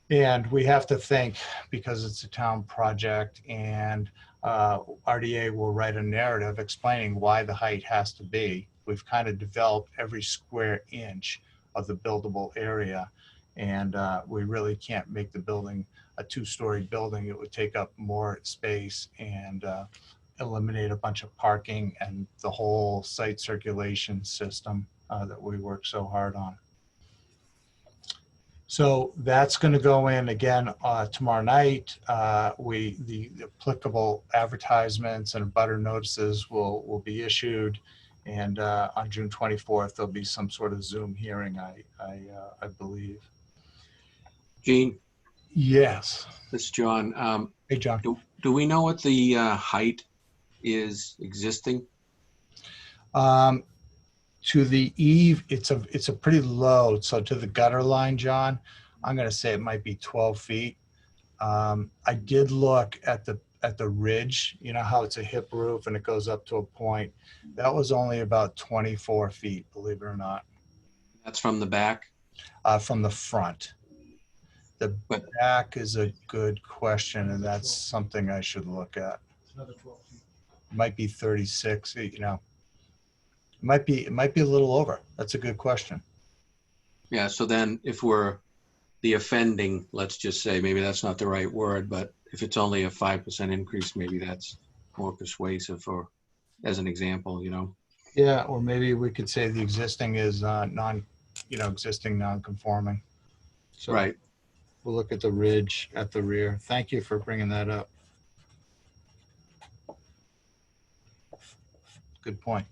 And we have to think, because it's a town project, and RDA will write a narrative explaining why the height has to be. We've kind of developed every square inch of the buildable area, and we really can't make the building a 2-story building. It would take up more space and eliminate a bunch of parking and the whole site circulation system that we work so hard on. So that's going to go in again tomorrow night. The applicable advertisements and abutter notices will be issued, and on June 24th there'll be some sort of Zoom hearing, I believe. Gene? Yes. This is John. Hey, John. Do we know what the height is existing? To the eave, it's a pretty low. So to the gutter line, John, I'm going to say it might be 12 feet. I did look at the ridge. You know how it's a hip roof and it goes up to a point. That was only about 24 feet, believe it or not. That's from the back? From the front. The back is a good question, and that's something I should look at. It's another 12 feet. It might be 36. It might be a little over. That's a good question. Yeah, so then if we're the offending, let's just say, maybe that's not the right word, but if it's only a 5% increase, maybe that's more persuasive, or as an example, Yeah, or maybe we could say the existing is existing non-conforming. So right. We'll look at the ridge at the rear. Thank you for bringing that up. Good point.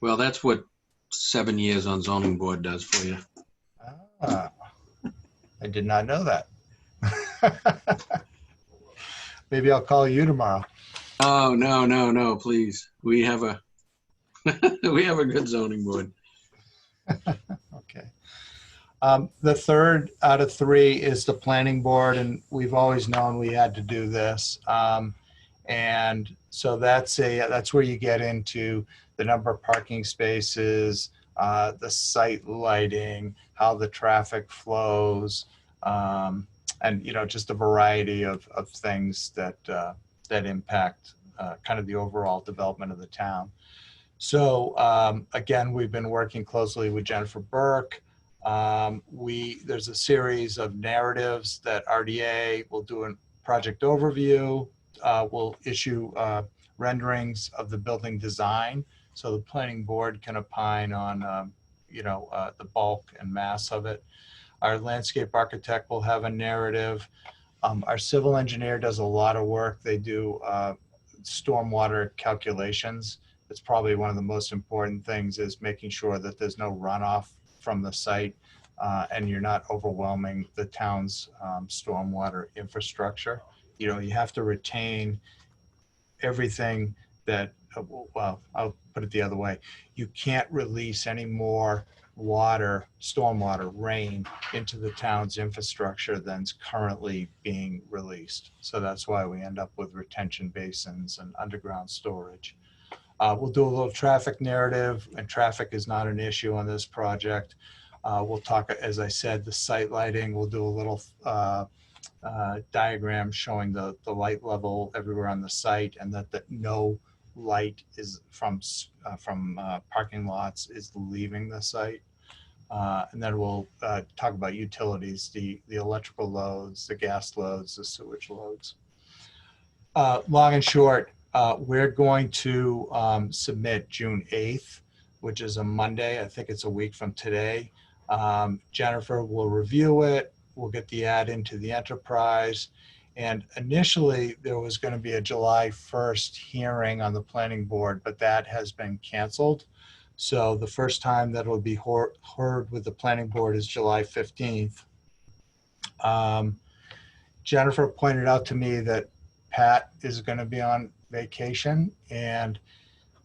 Well, that's what 7 years on zoning board does for you. Ah, I did not know that. Maybe I'll call you tomorrow. Oh, no, please. We have a we have a good zoning board. Okay. The third out of 3 is the planning board, and we've always known we had to do this. And so that's where you get into the number of parking spaces, the site lighting, how the traffic flows, and just a variety of things that impact kind of the overall development of the town. So again, we've been working closely with Jennifer Burke. There's a series of narratives that RDA will do a project overview. We'll issue renderings of the building design, so the planning board can opine on the bulk and mass of it. Our landscape architect will have a narrative. Our civil engineer does a lot of work. They do stormwater calculations. It's probably one of the most important things, is making sure that there's no runoff from the site and you're not overwhelming the town's stormwater infrastructure. You have to retain everything that well, I'll put it the other way. You can't release any more water, stormwater, rain into the town's infrastructure than's currently being released. So that's why we end up with retention basins and underground storage. We'll do a little traffic narrative, and traffic is not an issue on this project. We'll talk, as I said, the site lighting. We'll do a little diagram showing the light level everywhere on the site, and that no light is from parking lots is leaving the site. And then we'll talk about utilities, the electrical loads, the gas loads, the sewage loads. Long and short, we're going to submit June 8th, which is a Monday. I think it's a week from today. Jennifer will review it. We'll get the ad into the enterprise. And initially, there was going to be a July 1st hearing on the planning board, but that has been canceled. So the first time that will be heard with the planning board is July 15th. Jennifer pointed out to me that Pat is going to be on vacation, and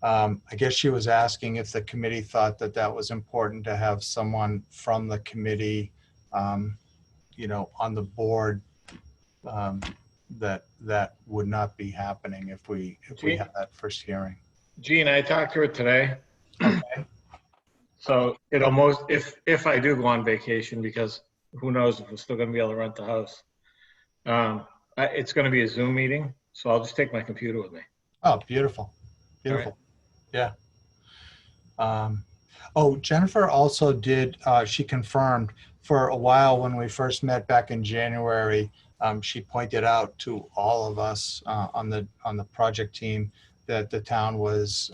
I guess she was asking if the committee thought that that was important to have someone from the committee, you know, on the board. That would not be happening if we have that first hearing. Gene, I talked to her today. Okay. So it'll most, if I do go on vacation, because who knows if we're still gonna be able to rent the house. It's gonna be a Zoom meeting, so I'll just take my computer with me. Oh, beautiful. Beautiful. Yeah. Oh, Jennifer also did, she confirmed for a while when we first met back in January, she pointed out to all of us on the project team that the town was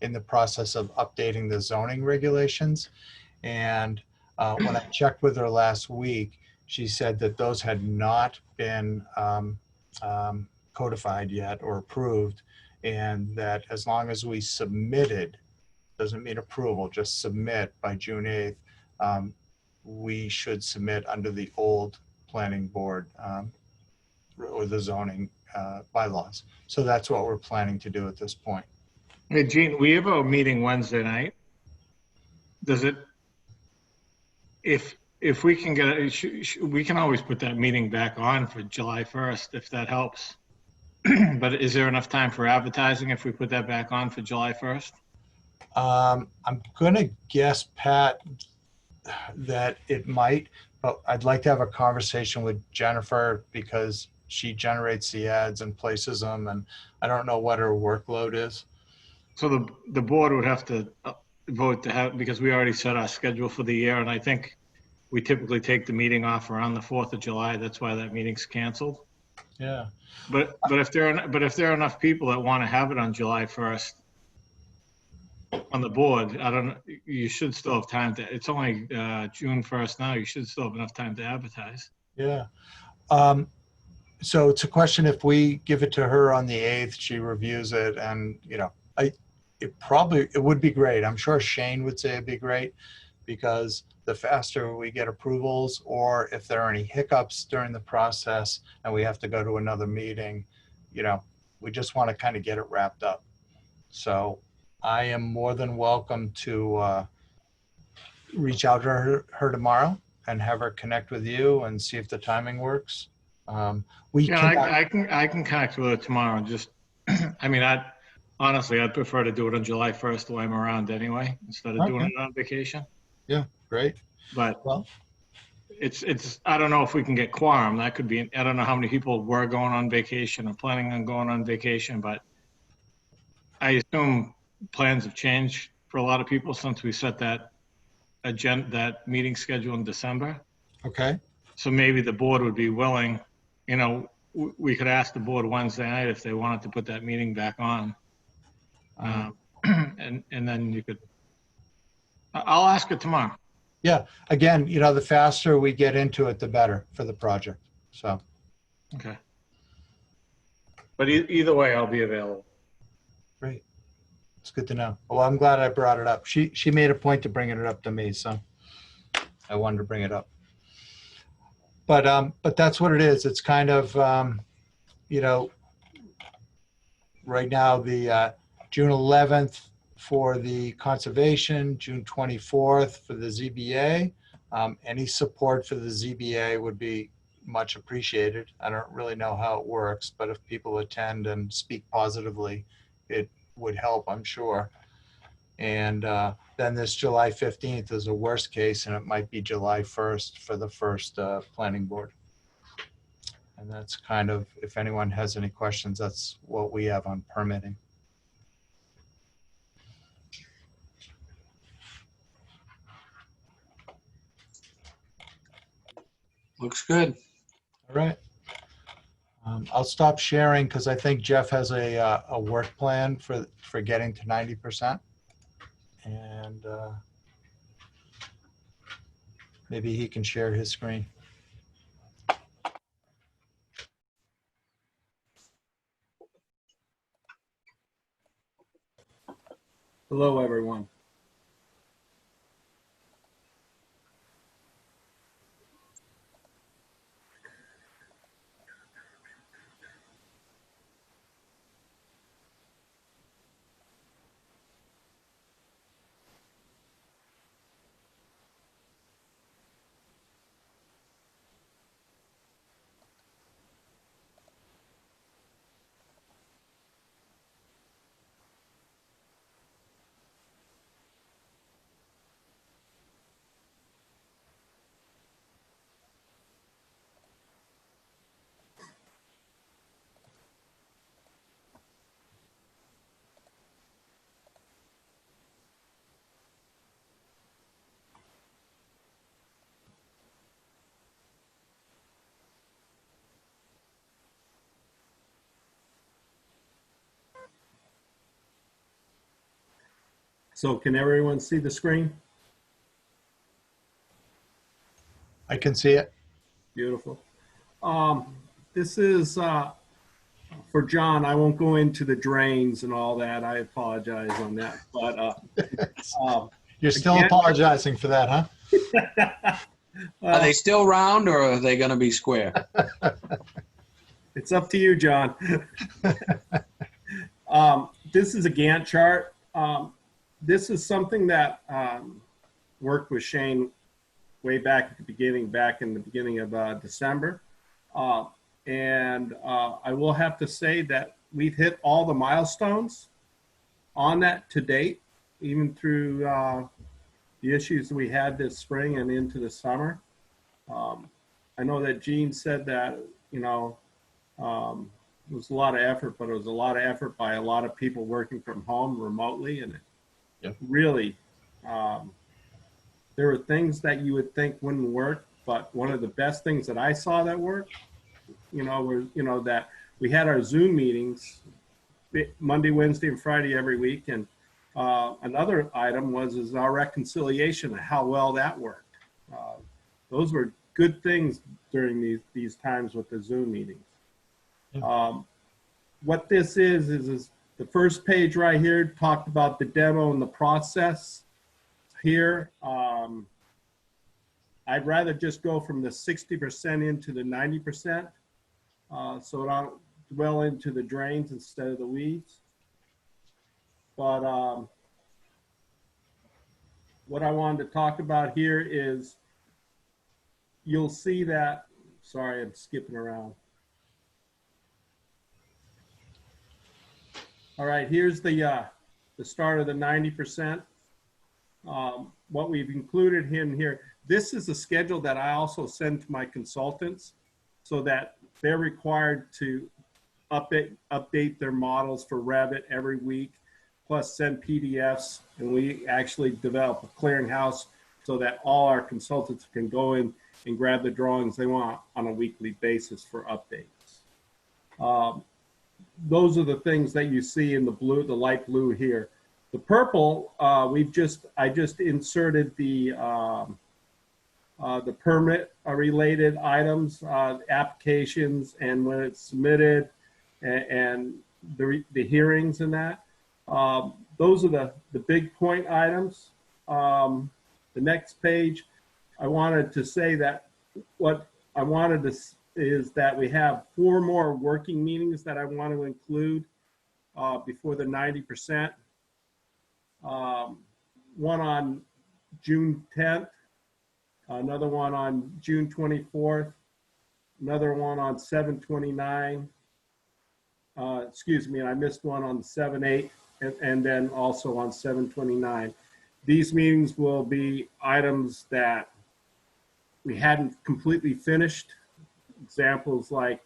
in the process of updating the zoning regulations. And when I checked with her last week, she said that those had not been codified yet or approved, and that as long as we submitted, doesn't mean approval, just submit by June 8th, we should submit under the old planning board or the zoning bylaws. So that's what we're planning to do at this point. Hey, Gene, we have a meeting Wednesday night. Does it, if we can get it, we can always put that meeting back on for July 1st, if that helps. But is there enough time for advertising if we put that back on for July 1st? I'm gonna guess, Pat, that it might, but I'd like to have a conversation with Jennifer because she generates the ads and places them, and I don't know what her workload is. So the board would have to vote to have, because we already set our schedule for the year, and I think we typically take the meeting off around the 4th of July. That's why that meeting's canceled. Yeah. But if there are enough people that want to have it on July 1st on the board, I don't know, you should still have time to, it's only June 1st now, you should still have enough time to advertise. Yeah. So it's a question, if we give it to her on the 8th, she reviews it, and, you know, it would be great. I'm sure Shane would say it'd be great, because the faster we get approvals, or if there are any hiccups during the process and we have to go to another meeting, you know, we just want to kind of get it wrapped up. So I am more than welcome to reach out to her tomorrow and have her connect with you and see if the timing works. I can connect with her tomorrow. Just, I mean, honestly, I'd prefer to do it on July 1st while I'm around anyway, instead of doing it on vacation. Yeah, great. But well, it's I don't know if we can get quorum. That could be, I don't know how many people were going on vacation or planning on going on vacation, but I assume plans have changed for a lot of people since we set that that meeting schedule in December. Okay. So maybe the board would be willing, you know, we could ask the board Wednesday night if they wanted to put that meeting back on. And then you could, I'll ask it tomorrow. Yeah, again, you know, the faster we get into it, the better for the project. So. Okay. But either way, I'll be available. Great. It's good to know. Well, I'm glad I brought it up. She made a point to bringing it up to me, so I wanted to bring it up. But that's what it is. It's kind of, you know, right now the June 11th for the conservation, June 24th for the ZBA. Any support for the ZBA would be much appreciated. I don't really know how it works, but if people attend and speak positively, it would help, I'm sure. And then this July 15th is a worst case, and it might be July 1st for the first planning board. And that's kind of, if anyone has any questions, that's what we have on permitting. Looks good. All right. I'll stop sharing because I think Jeff has a work plan for getting to 90%. And maybe he can share his screen. Hello, everyone. So can everyone see the screen? I can see it. Beautiful. This is for John. I won't go into the drains and all that. I apologize on that. But You're still again, apologizing for that, huh? Are they still round or are they going to be square? It's up to you, John. This is a Gantt chart. This is something that worked with Shane way back at the beginning, back in the beginning of December. And I will have to say that we've hit all the milestones on that to date, even through the issues we had this spring and into the summer. I know that Gene said that, you know, it was a lot of effort, but it was a lot of effort by a lot of people working from home remotely. And it really, there were things that you would think wouldn't work, but one of the best things that I saw that worked, you know, were, you know, that we had our Zoom meetings Monday, Wednesday, and Friday every week. And another item is our reconciliation and how well that worked. Those were good things during these times with the Zoom meetings. What this is the first page right here talked about the demo and the process here. I'd rather just go from the 60% into the 90%, so I don't dwell into the drains instead of the weeds. But what I wanted to talk about here is you'll see that, sorry, I'm skipping around. All right, here's the start of the 90%. What we've included in here, this is a schedule that I also send to my consultants so that they're required to update their models for Revit every week, plus send PDFs, and we actually develop a clearinghouse so that all our consultants can go in and grab the drawings they want on a weekly basis for updates. Those are the things that you see in the blue, the light blue here. The purple, I just inserted the permit related items, applications, and when it's submitted, and the hearings and that. Those are the big point items. The next page, I wanted to say that what I wanted to is that we have 4 more working meetings that I want to include before the 90%. One on June 10th, another one on June 24th, another one on 7/29. Excuse me, I missed one on 7/8, and then also on 7/29. These meetings will be items that we hadn't completely finished. Examples like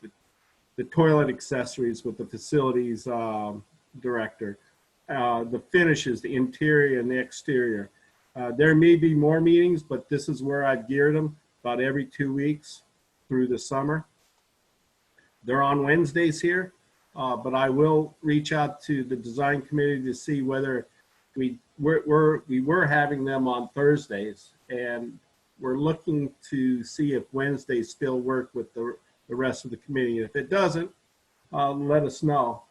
the toilet accessories with the facilities director, the finishes, the interior and the exterior. There may be more meetings, but this is where I've geared them about every 2 weeks through the summer. They're on Wednesdays here, but I will reach out to the design committee to see whether we were having them on Thursdays, and we're looking to see if Wednesdays still work with the rest of the committee. If it doesn't, let us know.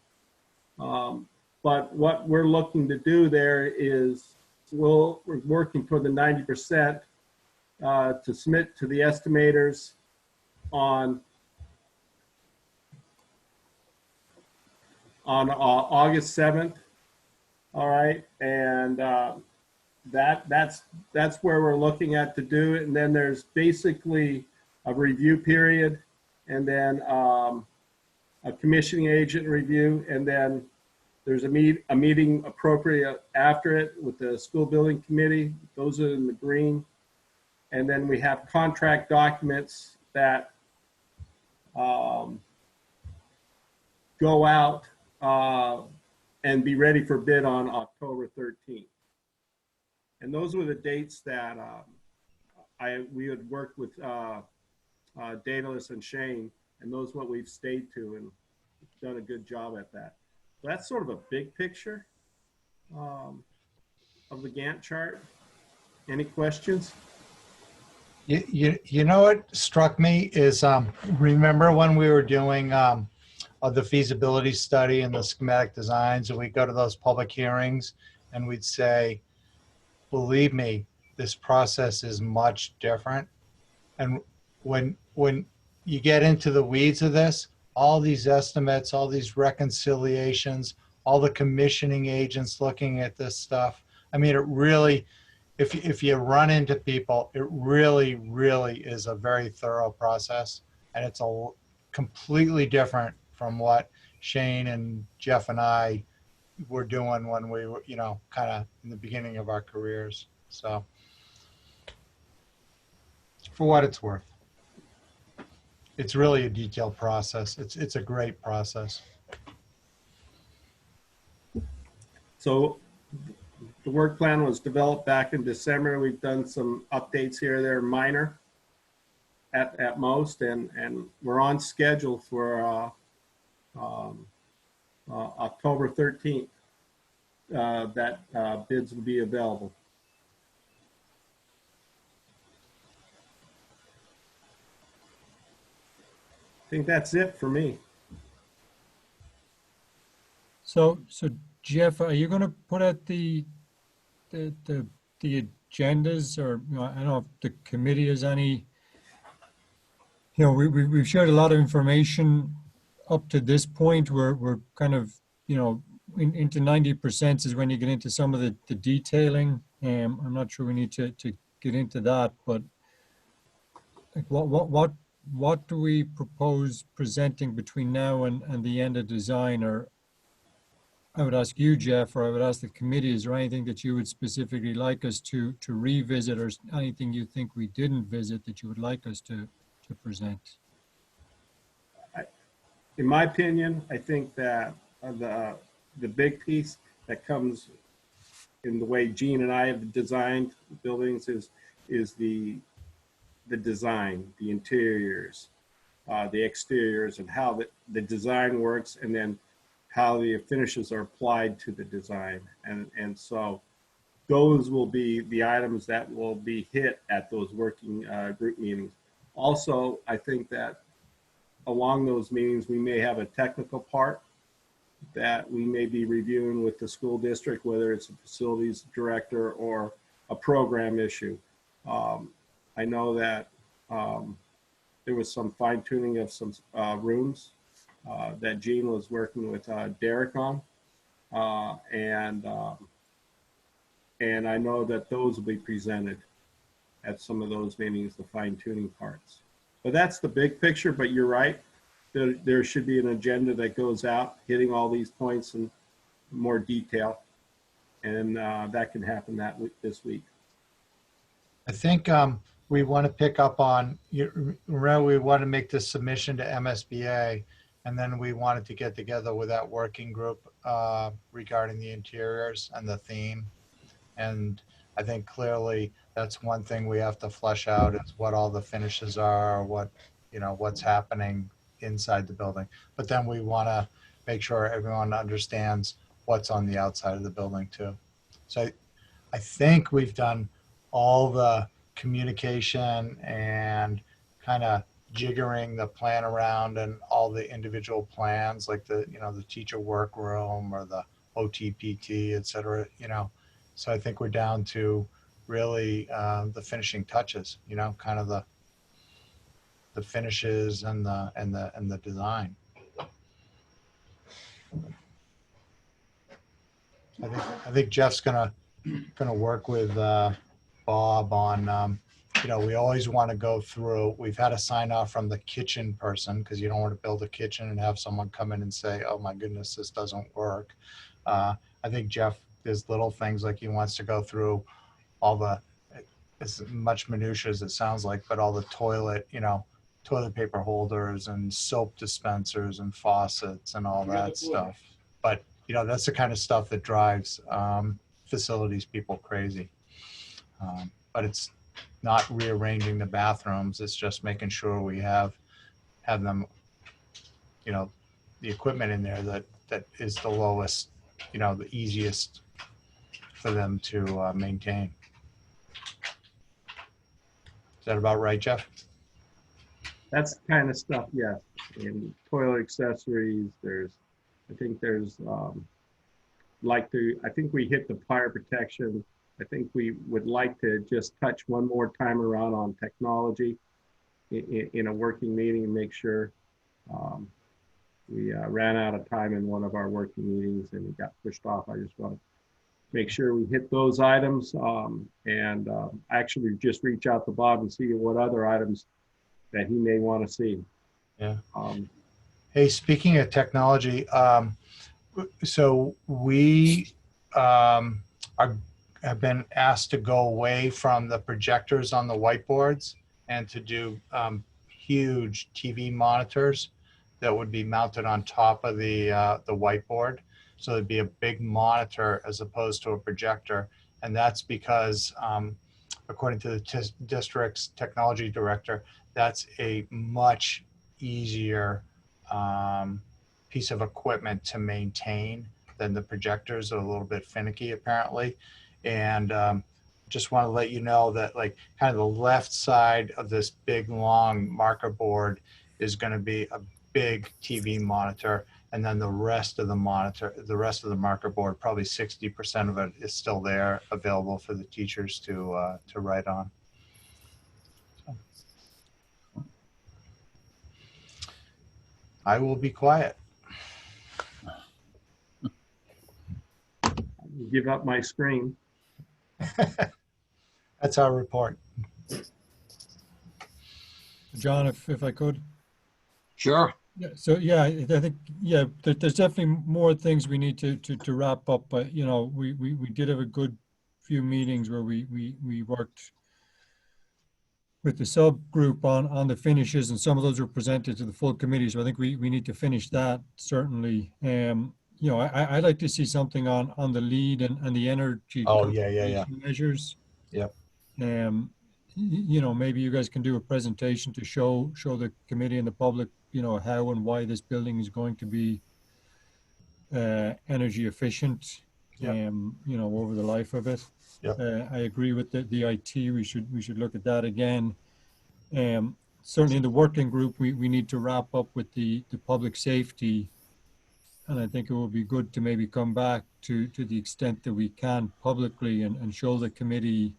But what we're looking to do there is we're working for the 90% to submit to the estimators on August 7th. All right, and that's where we're looking at to do it. And then there's basically a review period, and then a commissioning agent review, and then there's a meeting appropriate after it with the school building committee. Those are in the green. And then we have contract documents that go out and be ready for bid on October 13th. And those were the dates that we had worked with Daedalus and Shane, and those what we've stayed to, and done a good job at that. So that's sort of a big picture of the Gantt chart. Any questions? You know what struck me is, remember when we were doing the feasibility study and the schematic designs, and we go to those public hearings and we'd say, believe me, this process is much different. And when you get into the weeds of this, all these estimates, all these reconciliations, all the commissioning agents looking at this stuff, I mean, it really, if you run into people, it really, really is a very thorough process. And it's completely different from what Shane and Jeff and I were doing when we were, kind of in the beginning of our careers. So for what it's worth, it's really a detailed process. It's a great process. So the work plan was developed back in December. We've done some updates here. They're minor at most, and we're on schedule for October 13th. That bids will be available. I think that's it for me. So Jeff, are you going to put out the agendas, or I don't know if the committee has any? We've shared a lot of information up to this point. We're kind of into 90% is when you get into some of the detailing. I'm not sure we need to get into that, but like what do we propose presenting between now and the end of design? Or I would ask you, Jeff, or I would ask the committee, is there anything that you would specifically like us to revisit, or anything you think we didn't visit that you would like us to present? In my opinion, I think that the big piece that comes in the way Gene and I have designed buildings is the design, the interiors, the exteriors, and how the design works, and then how the finishes are applied to the design. And so those will be the items that will be hit at those working group meetings. Also, I think that along those meetings, we may have a technical part that we may be reviewing with the school district, whether it's a facilities director or a program issue. I know that there was some fine tuning of some rooms that Gene was working with Derek on. And I know that those will be presented at some of those meetings, the fine tuning parts. But that's the big picture, but you're right. There should be an agenda that goes out, hitting all these points in more detail. And that can happen this week. I think we want to pick up on, remember we want to make this submission to MSBA, and then we wanted to get together with that working group regarding the interiors and the theme. And I think clearly that's one thing we have to flesh out is what all the finishes are, what, what's happening inside the building. But then we want to make sure everyone understands what's on the outside of the building too. So I think we've done all the communication and kind of jiggering the plan around and all the individual plans, like the teacher workroom or the OTPT, et cetera, So I think we're down to really the finishing touches, kind of the finishes and the design. I think Jeff's gonna work with Bob on, we always want to go through. We've had a sign off from the kitchen person because you don't want to build a kitchen and have someone come in and say, "Oh my goodness, this doesn't work." I think Jeff, there's little things like he wants to go through all the, as much minutia as it sounds like, but all the toilet paper holders and soap dispensers and faucets and all that stuff. But that's the kind of stuff that drives facilities people crazy. But it's not rearranging the bathrooms. It's just making sure we have them, the equipment in there that is the lowest, the easiest for them to maintain. Is that about right, Jeff? That's the kind of stuff, yes. And toilet accessories, I think we hit the fire protection. I think we would like to just touch one more time around on technology in a working meeting and make sure we ran out of time in one of our working meetings and it got pushed off. I just want to make sure we hit those items and actually just reach out to Bob and see what other items that he may want to see. Yeah. Hey, speaking of technology, so we have been asked to go away from the projectors on the whiteboards and to do huge TV monitors that would be mounted on top of the whiteboard. So it'd be a big monitor as opposed to a projector. And that's because, according to the district's technology director, that's a much easier piece of equipment to maintain than the projectors are a little bit finicky apparently. And just want to let you know that like kind of the left side of this big long marker board is going to be a big TV monitor. And then the rest of the marker board, probably 60% of it is still there available for the teachers to write on. So. I will be quiet. Give up my screen. That's our report. John, if I could. Sure. Yeah, so yeah, I think, yeah, there's definitely more things we need to wrap up, but we did have a good few meetings where we worked with the subgroup on the finishes, and some of those were presented to the full committee. So I think we need to finish that certainly. I'd like to see something on the lead and the energy measures. Yep. Maybe you guys can do a presentation to show the committee and the public, how and why this building is going to be energy efficient, over the life of it. Yep. I agree with the IT. We should look at that again. Certainly in the working group, we need to wrap up with the public safety. And I think it will be good to maybe come back to the extent that we can publicly and show the committee,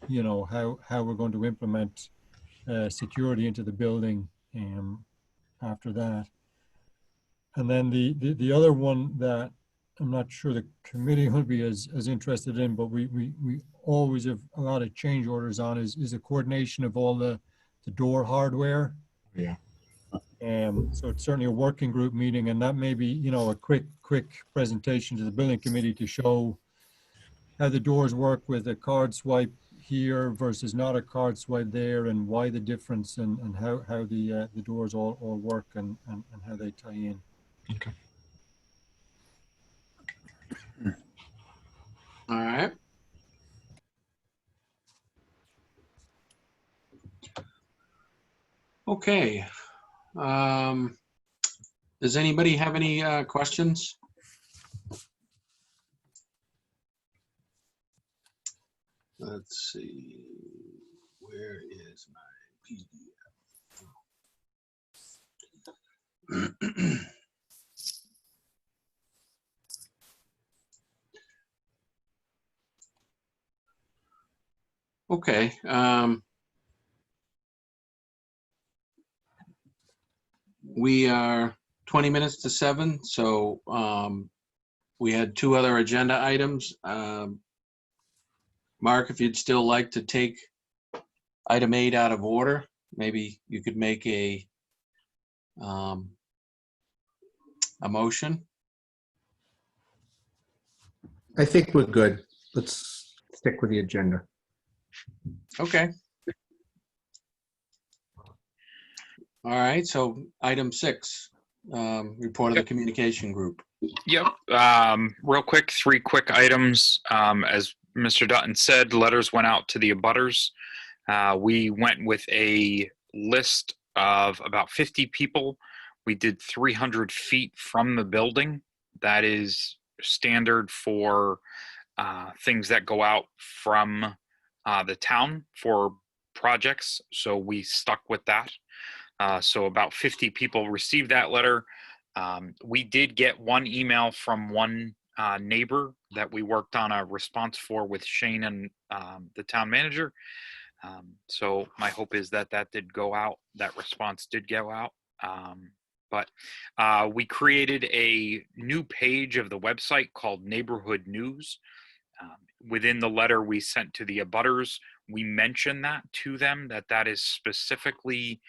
how we're going to implement security into the building after that. And then the other one that I'm not sure the committee will be as interested in, but we always have a lot of change orders on is the coordination of all the door hardware. Yeah. So it's certainly a working group meeting, and that may be, you know, a quick presentation to the building committee to show how the doors work with a card swipe here versus not a card swipe there, and why the difference, and how the doors all work and how they tie in. Okay. All right. Okay. Does anybody have any questions? Let's see. Where is my PDF? Okay. We are 20 minutes to 7, so we had 2 other agenda items. Mark, if you'd still like to take item 8 out of order, maybe you could make a motion. I think we're good. Let's stick with the agenda. Okay. All right, so item 6, report of the communication group. Yep. Real quick, 3 quick items. As Mr. Dutton said, letters went out to the abutters. We went with a list of about 50 people. We did 300 feet from the building. That is standard for things that go out from the town for projects. So we stuck with that. So about 50 people received that letter. We did get one email from one neighbor that we worked on a response for with Shane and the town manager. So my hope is that did go out, that response did go out. But we created a new page of the website called Neighborhood News. Within the letter we sent to the abutters, we mentioned that to them, that is specifically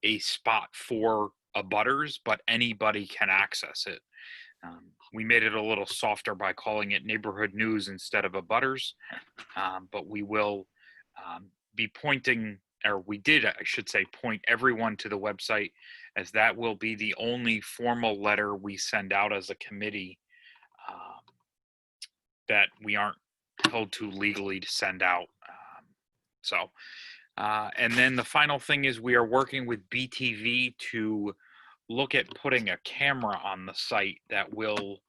a spot for abutters, but anybody can access it. We made it a little softer by calling it Neighborhood News instead of abutters, but we will be pointing, or we did, I should say, point everyone to the website, as that will be the only formal letter we send out as a committee that we aren't held to legally to send out. And then the final thing is we are working with BTV to look at putting a camera on the site that will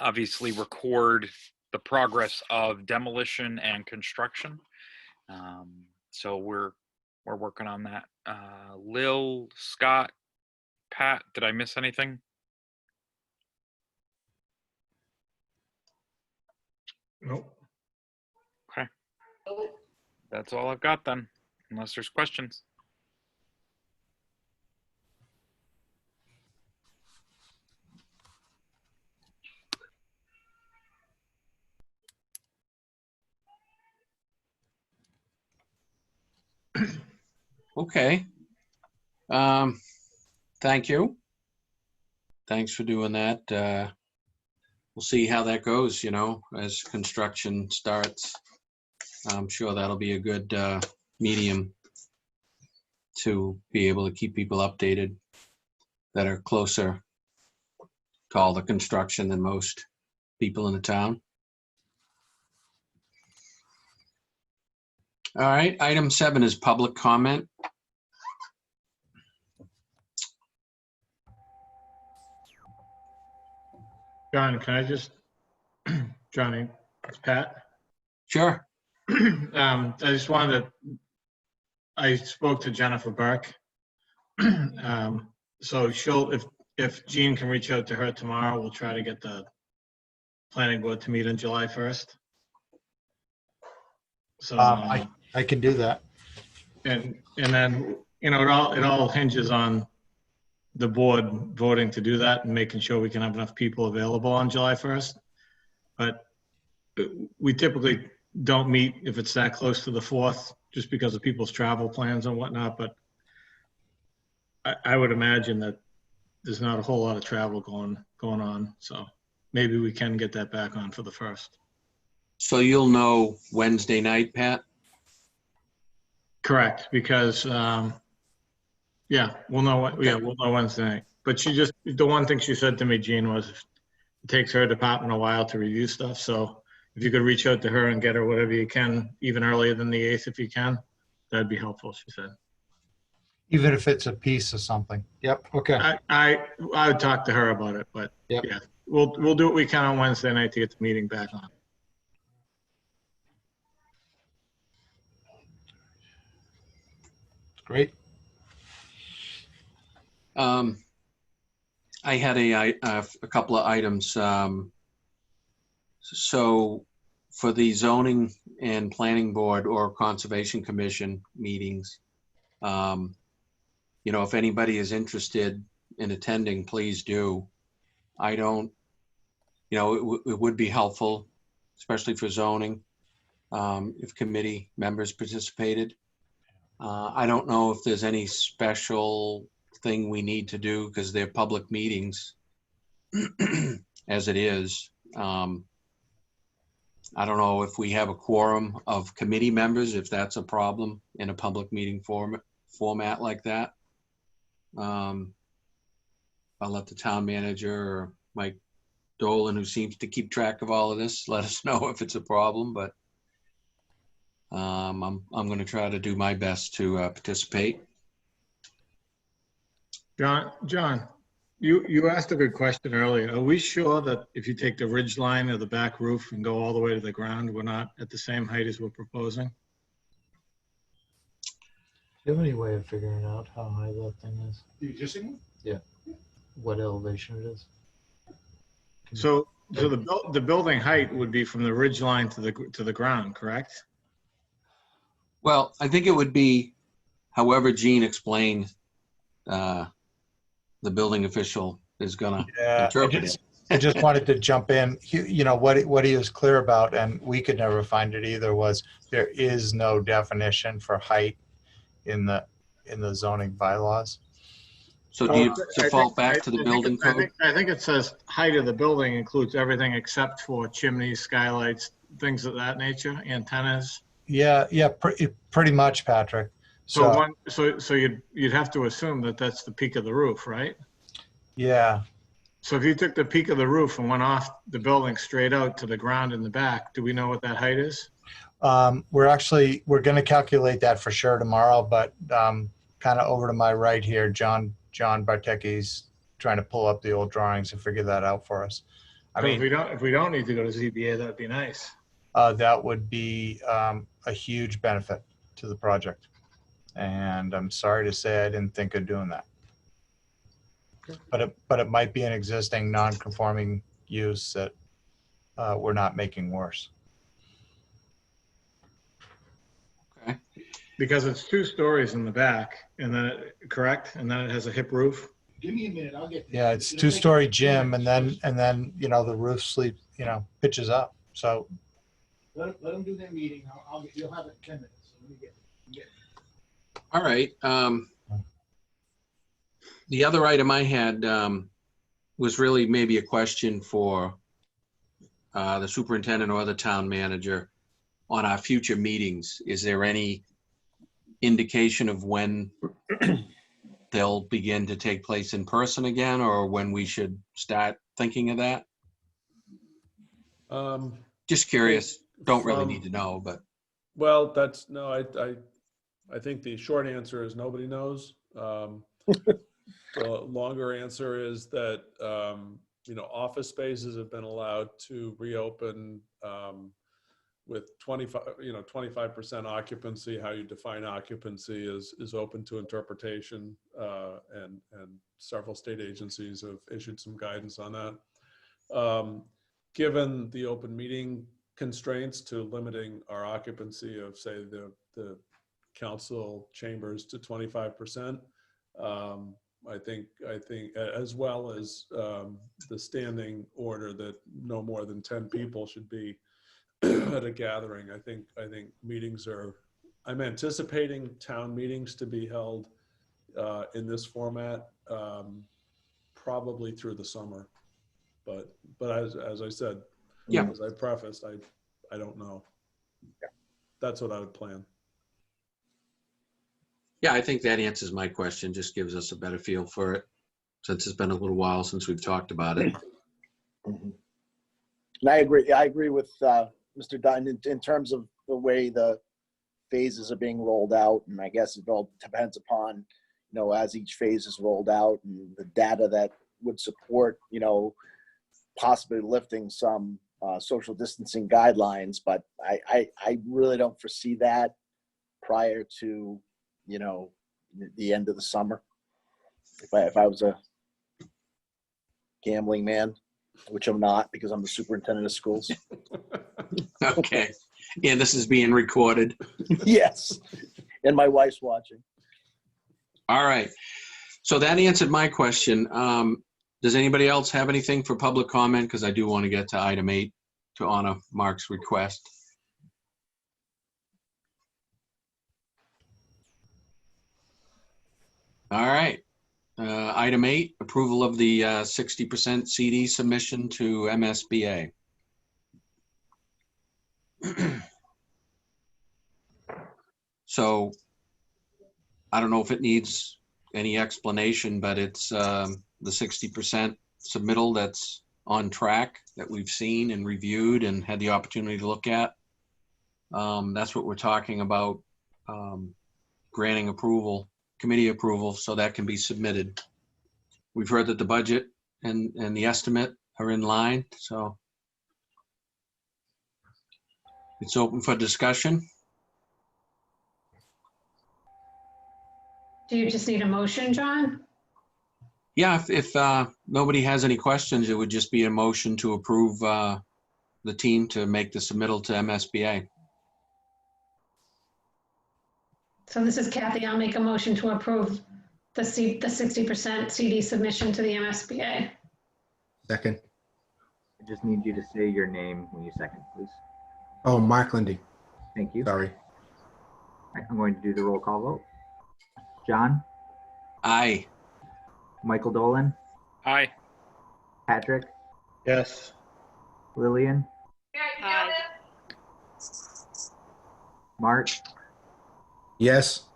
obviously record the progress of demolition and construction. So we're working on that. Lil, Scott, Pat, did I miss anything? Nope. Okay. That's all I've got then, unless there's questions. Okay. Thank you. Thanks for doing that. We'll see how that goes, you know, as construction starts. I'm sure that'll be a good medium to be able to keep people updated that are closer to all the construction than most people in the town. All right, item 7 is public comment. John, can I just, Johnny, it's Pat. Sure. I just wanted to, I spoke to Jennifer Burke. So she'll, if Jean can reach out to her tomorrow, we'll try to get the planning board to meet on July 1st. So I can do that. and then, you know, it all hinges on the board voting to do that and making sure we can have enough people available on July 1st. But we typically don't meet if it's that close to the 4th, just because of people's travel plans and whatnot. But I would imagine that there's not a whole lot of travel going on. So maybe we can get that back on for the 1st. So you'll know Wednesday night, Pat? Correct, because yeah, we'll know what. Yeah, we'll know Wednesday night. But the one thing she said to me, Jean, was it takes her department a while to review stuff. So if you could reach out to her and get her whatever you can, even earlier than the 8th, if you can, that'd be helpful. She said. Even if it's a piece of something. Yep. Okay. I would talk to her about it, but Yep. yeah, we'll do what we can on Wednesday night to get the meeting back on. Great. I had a couple of items. So for the zoning and planning board or conservation commission meetings, you know, if anybody is interested in attending, please do. I don't, you know, it would be helpful, especially for zoning, if committee members participated. I don't know if there's any special thing we need to do because they're public meetings as it is. I don't know if we have a quorum of committee members, if that's a problem in a public meeting format like that. I'll let the town manager or Mike Dolan, who seems to keep track of all of this, let us know if it's a problem, but I'm going to try to do my best to participate. John, you asked a good question earlier. Are we sure that if you take the ridge line of the back roof and go all the way to the ground, we're not at the same height as we're proposing? Do you have any way of figuring out how high that thing is? The existing one? Yeah. What elevation it is? So the building height would be from the ridge line to the ground, correct? Well, I think it would be however Gene explained the building official is going to interpret it. I just wanted to jump in. You know, what he was clear about, and we could never find it either, was there is no definition for height in the zoning bylaws. So do you default back to the building code? I think it says height of the building includes everything except for chimneys, skylights, things of that nature, antennas. Yeah, pretty much, Patrick. So you'd have to assume that that's the peak of the roof, right? Yeah. So if you took the peak of the roof and went off the building straight out to the ground in the back, do we know what that height is? We're going to calculate that for sure tomorrow, but kind of over to my right here, John Bartecki's trying to pull up the old drawings and figure that out for us. I mean, if we don't need to go to ZBA, that'd be nice. That would be a huge benefit to the project. And I'm sorry to say I didn't think of doing that. But it might be an existing non-conforming use that we're not making worse. Okay. Because it's 2 stories in the back, and then correct, and then it has a hip roof. Give me a minute, I'll get. Yeah, it's 2-story gym, and then you know the roof pitches up. So Let them do their meeting. You'll have it in 10 minutes. So let me get it. All right. The other item I had was really maybe a question for the superintendent or the town manager on our future meetings. Is there any indication of when they'll begin to take place in person again, or when we should start thinking of that? Just curious. Don't really need to know, but. Well, I think the short answer is nobody knows. The longer answer is that, office spaces have been allowed to reopen with 25% occupancy. How you define occupancy is open to interpretation, and several state agencies have issued some guidance on that. Given the open meeting constraints to limiting our occupancy of, say, the council chambers to 25%, I think as well as the standing order that no more than 10 people should be at a gathering. I think meetings are, I'm anticipating town meetings to be held in this format probably through the summer. But as I said, Yeah. as I prefaced, I don't know. That's what I would plan. Yeah, I think that answers my question, just gives us a better feel for it, since it's been a little while since we've talked about it. And I agree with Mr. Dutton in terms of the way the phases are being rolled out. And I guess it all depends upon, as each phase is rolled out and the data that would support, possibly lifting some social distancing guidelines. But I really don't foresee that prior to, the end of the summer. If I was a gambling man, which I'm not because I'm the superintendent of schools. Okay. And this is being recorded. Yes. And my wife's watching. All right. So that answered my question. Does anybody else have anything for public comment? Because I do want to get to item 8 to honor Mark's request. All right. Item 8, approval of the 60% CD submission to MSBA. So I don't know if it needs any explanation, but it's the 60% submittal that's on track that we've seen and reviewed and had the opportunity to look at. That's what we're talking about, granting approval, committee approval, so that can be submitted. We've heard that the budget and the estimate are in line, so it's open for discussion. Do you just need a motion, John? Yeah, if nobody has any questions, it would just be a motion to approve the team to make the submittal to MSBA. So this is Kathy. I'll make a motion to approve the 60% CD submission to the MSBA. Second. I just need you to say your name when you second, please. Oh, Mark Lindy. Thank you. Sorry. All right, I'm going to do the roll call vote. John? Aye. Michael Dolan? Aye. Patrick? Yes. Lillian? Aye. Mark? Yes.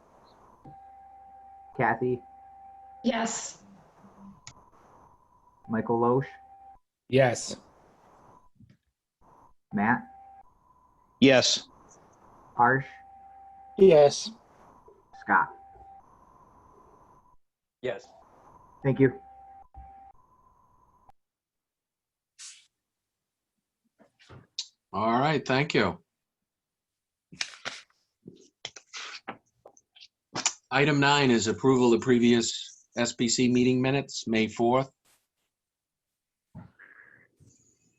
Kathy? Yes. Michael Loesch? Yes. Matt? Yes. Harsh? Yes. Scott? Yes. Thank you. All right, thank you. Item 9 is approval of previous SBC meeting minutes, May 4th.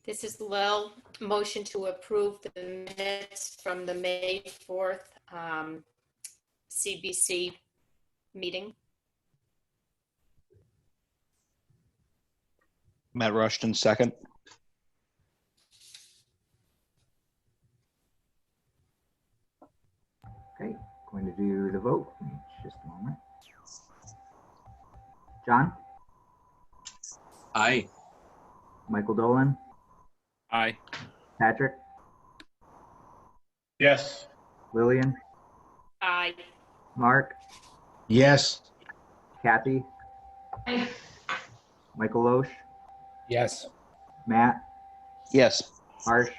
This is Lil. Motion to approve the minutes from the May 4th CBC meeting. Matt Rushton, second. Okay, going to do the vote. Give me just a moment. John? Aye. Michael Dolan? Aye. Patrick? Yes. Lillian? Aye. Mark? Yes. Kathy? Aye. Michael Loesch? Yes. Matt? Yes. Harsh?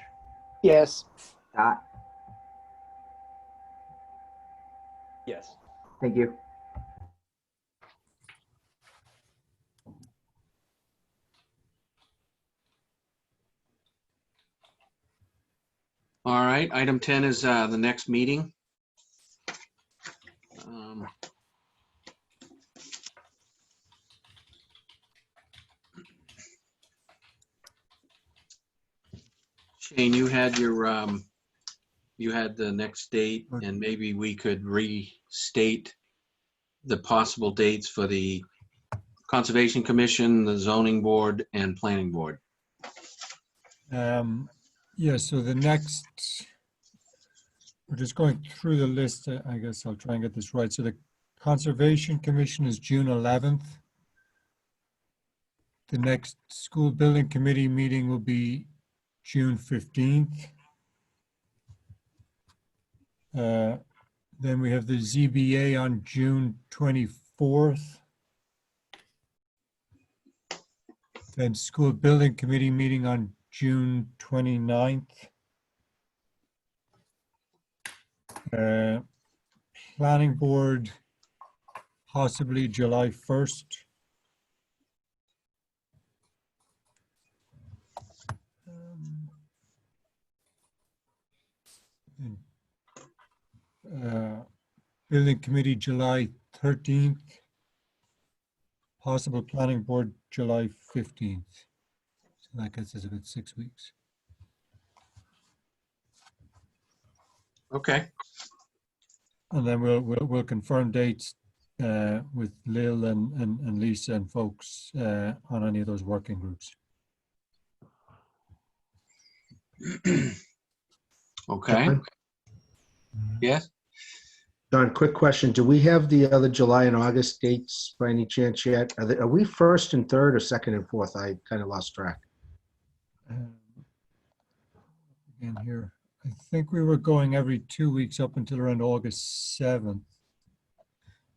Yes. Scott? Yes. Thank you. All right, item 10 is the next meeting. Shane, you had your, you had the next date, and maybe we could restate the possible dates for the Conservation Commission, the Zoning Board, and Planning Board. Yeah, so the next, we're just going through the list. I guess I'll try and get this right. So the Conservation Commission is June 11th. The next School Building Committee meeting will be June 15th. Then we have the ZBA on June 24th. Then School Building Committee meeting on June 29th. Planning Board, possibly July 1st. Building Committee, July 13th. Possible Planning Board, July 15th. So that gets us about 6 weeks. Okay. And then we'll confirm dates with Lil and Lisa and folks on any of those working groups. Okay. John? Yes. John, quick question. Do we have the other July and August dates by any chance yet? Are we first and third or second and fourth? I kind of lost track. Again here, I think we were going every 2 weeks up until around August 7th.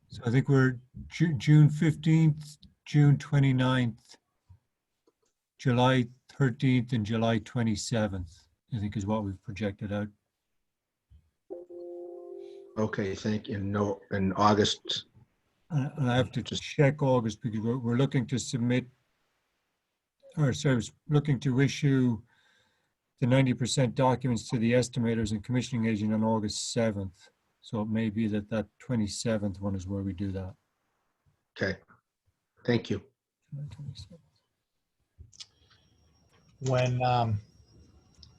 So I think we're June 15th, June 29th, July 13th, and July 27th, I think is what we've projected out. Okay, thank you. No, in August. And I have to check August because we're looking to submit, or sorry, looking to issue the 90% documents to the estimators and commissioning agent on August 7th. So it may be that 27th one is where we do that. Okay, thank you.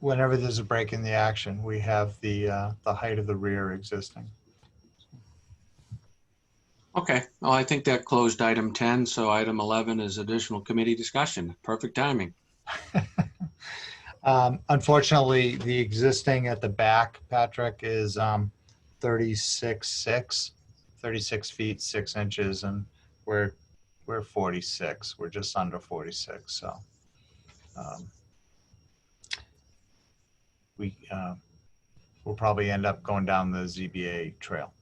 Whenever there's a break in the action, we have the height of the rear existing. Okay. Well, I think that closed item 10. So item 11 is additional committee discussion. Perfect timing. Unfortunately, the existing at the back, Patrick, is 36 feet 6 inches, and we're 46. We're just under 46. So we'll probably end up going down the ZBA trail.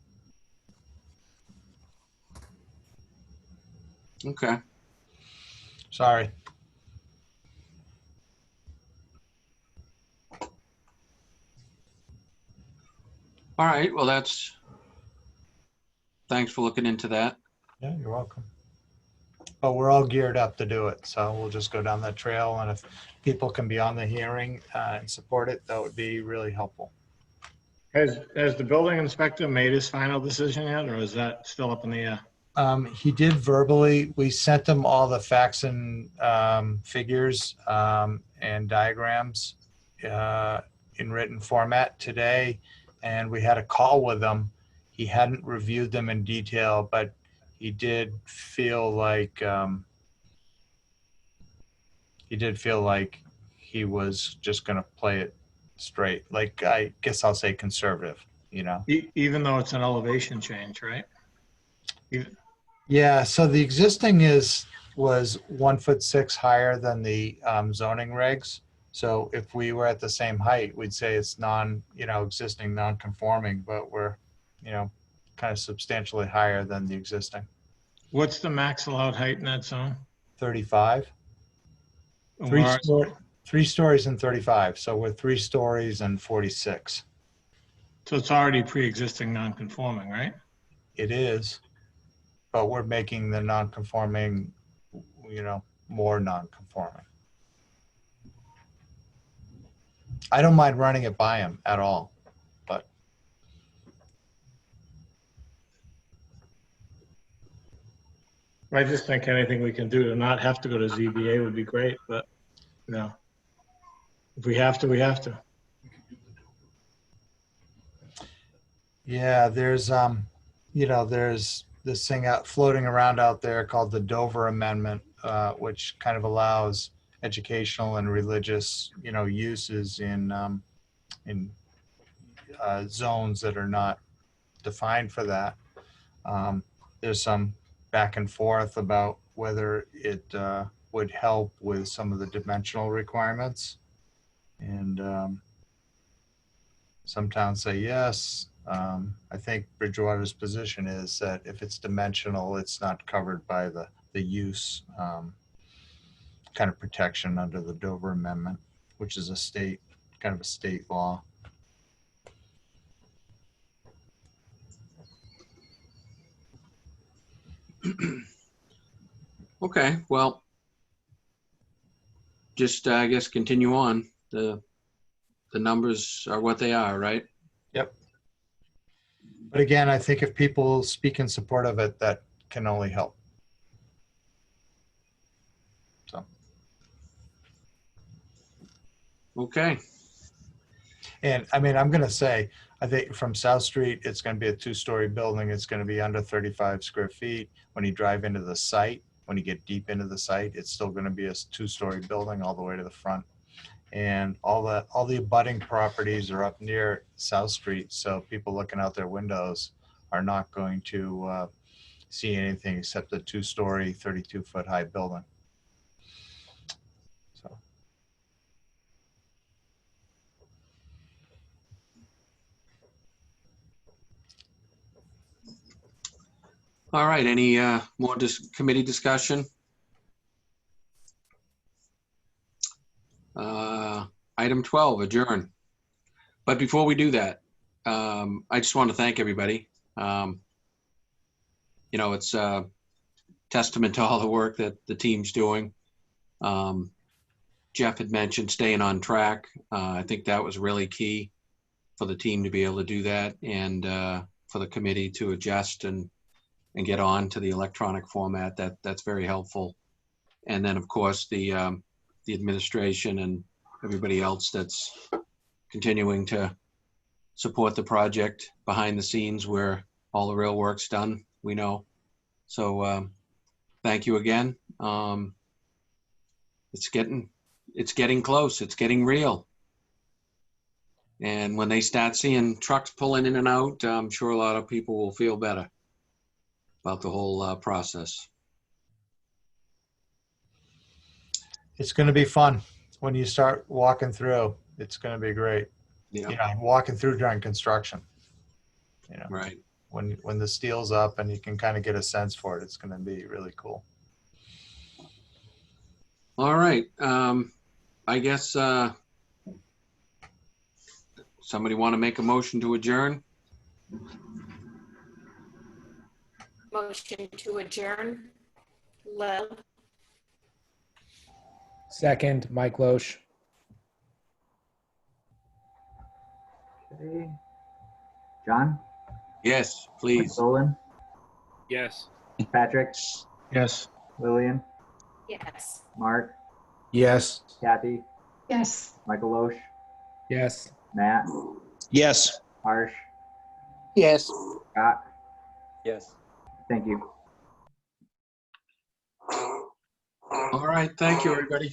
Okay. Sorry. All right. Well, thanks for looking into that. Yeah, you're welcome. But we're all geared up to do it. So we'll just go down that trail. And if people can be on the hearing and support it, that would be really helpful. Has the building inspector made his final decision yet, or is that still up in the air? He did verbally. We sent him all the facts and figures and diagrams in written format today. And we had a call with him. He hadn't reviewed them in detail, but he did feel like he was just going to play it straight. Like, I guess I'll say conservative, you know. Even though it's an elevation change, right? Yeah. So the existing was 1'6" higher than the zoning regs. So if we were at the same height, we'd say it's existing non-conforming, but we're, kind of substantially higher than the existing. What's the max allowed height in that zone? 35. Three stories and 35. So we're 3 stories and 46. So it's already pre-existing non-conforming, right? It is, but we're making the non-conforming, more non-conforming. I don't mind running it by him at all, but. I just think anything we can do to not have to go to ZBA would be great, but if we have to, we have to. Yeah, there's this thing out floating around out there called the Dover Amendment, which kind of allows educational and religious, uses in zones that are not defined for that. There's some back and forth about whether it would help with some of the dimensional requirements. And some towns say yes. I think Bridgewater's position is that if it's dimensional, it's not covered by the use kind of protection under the Dover Amendment, which is a state law. Okay, well, just I guess continue on. The numbers are what they are, right? Yep. But again, I think if people speak in support of it, that can only help. So. Okay. And I mean, I'm going to say, I think from South Street, it's going to be a 2-story building. It's going to be under 35 square feet. When you drive into the site, when you get deep into the site, it's still going to be a 2-story building all the way to the front. And all the abutting properties are up near South Street. So people looking out their windows are not going to see anything except a 2-story, 32-foot high building. So. All right, any more committee discussion? Item 12, adjourn. But before we do that, I just want to thank everybody. It's a testament to all the work that the team's doing. Jeff had mentioned staying on track. I think that was really key for the team to be able to do that, and for the committee to adjust and get on to the electronic format. That's very helpful. And then, of course, the administration and everybody else that's continuing to support the project behind the scenes where all the real work's done, we know. So thank you again. It's getting close. It's getting real. And when they start seeing trucks pulling in and out, I'm sure a lot of people will feel better about the whole process. It's going to be fun when you start walking through. It's going to be great. Yeah. Walking through during construction. Right. When the steel's up and you can kind of get a sense for it, it's going to be really cool. All right. I guess somebody want to make a motion to adjourn? Motion to adjourn. Lel. Second, Mike Loesch. Okay. John? Yes, please. Solon? Yes. Patrick? Yes. Lillian? Yes. Mark? Yes. Kathy? Yes. Michael Loesch? Yes. Matt? Yes. Harsh? Yes. Scott? Yes. Thank you. All right. Thank you, everybody.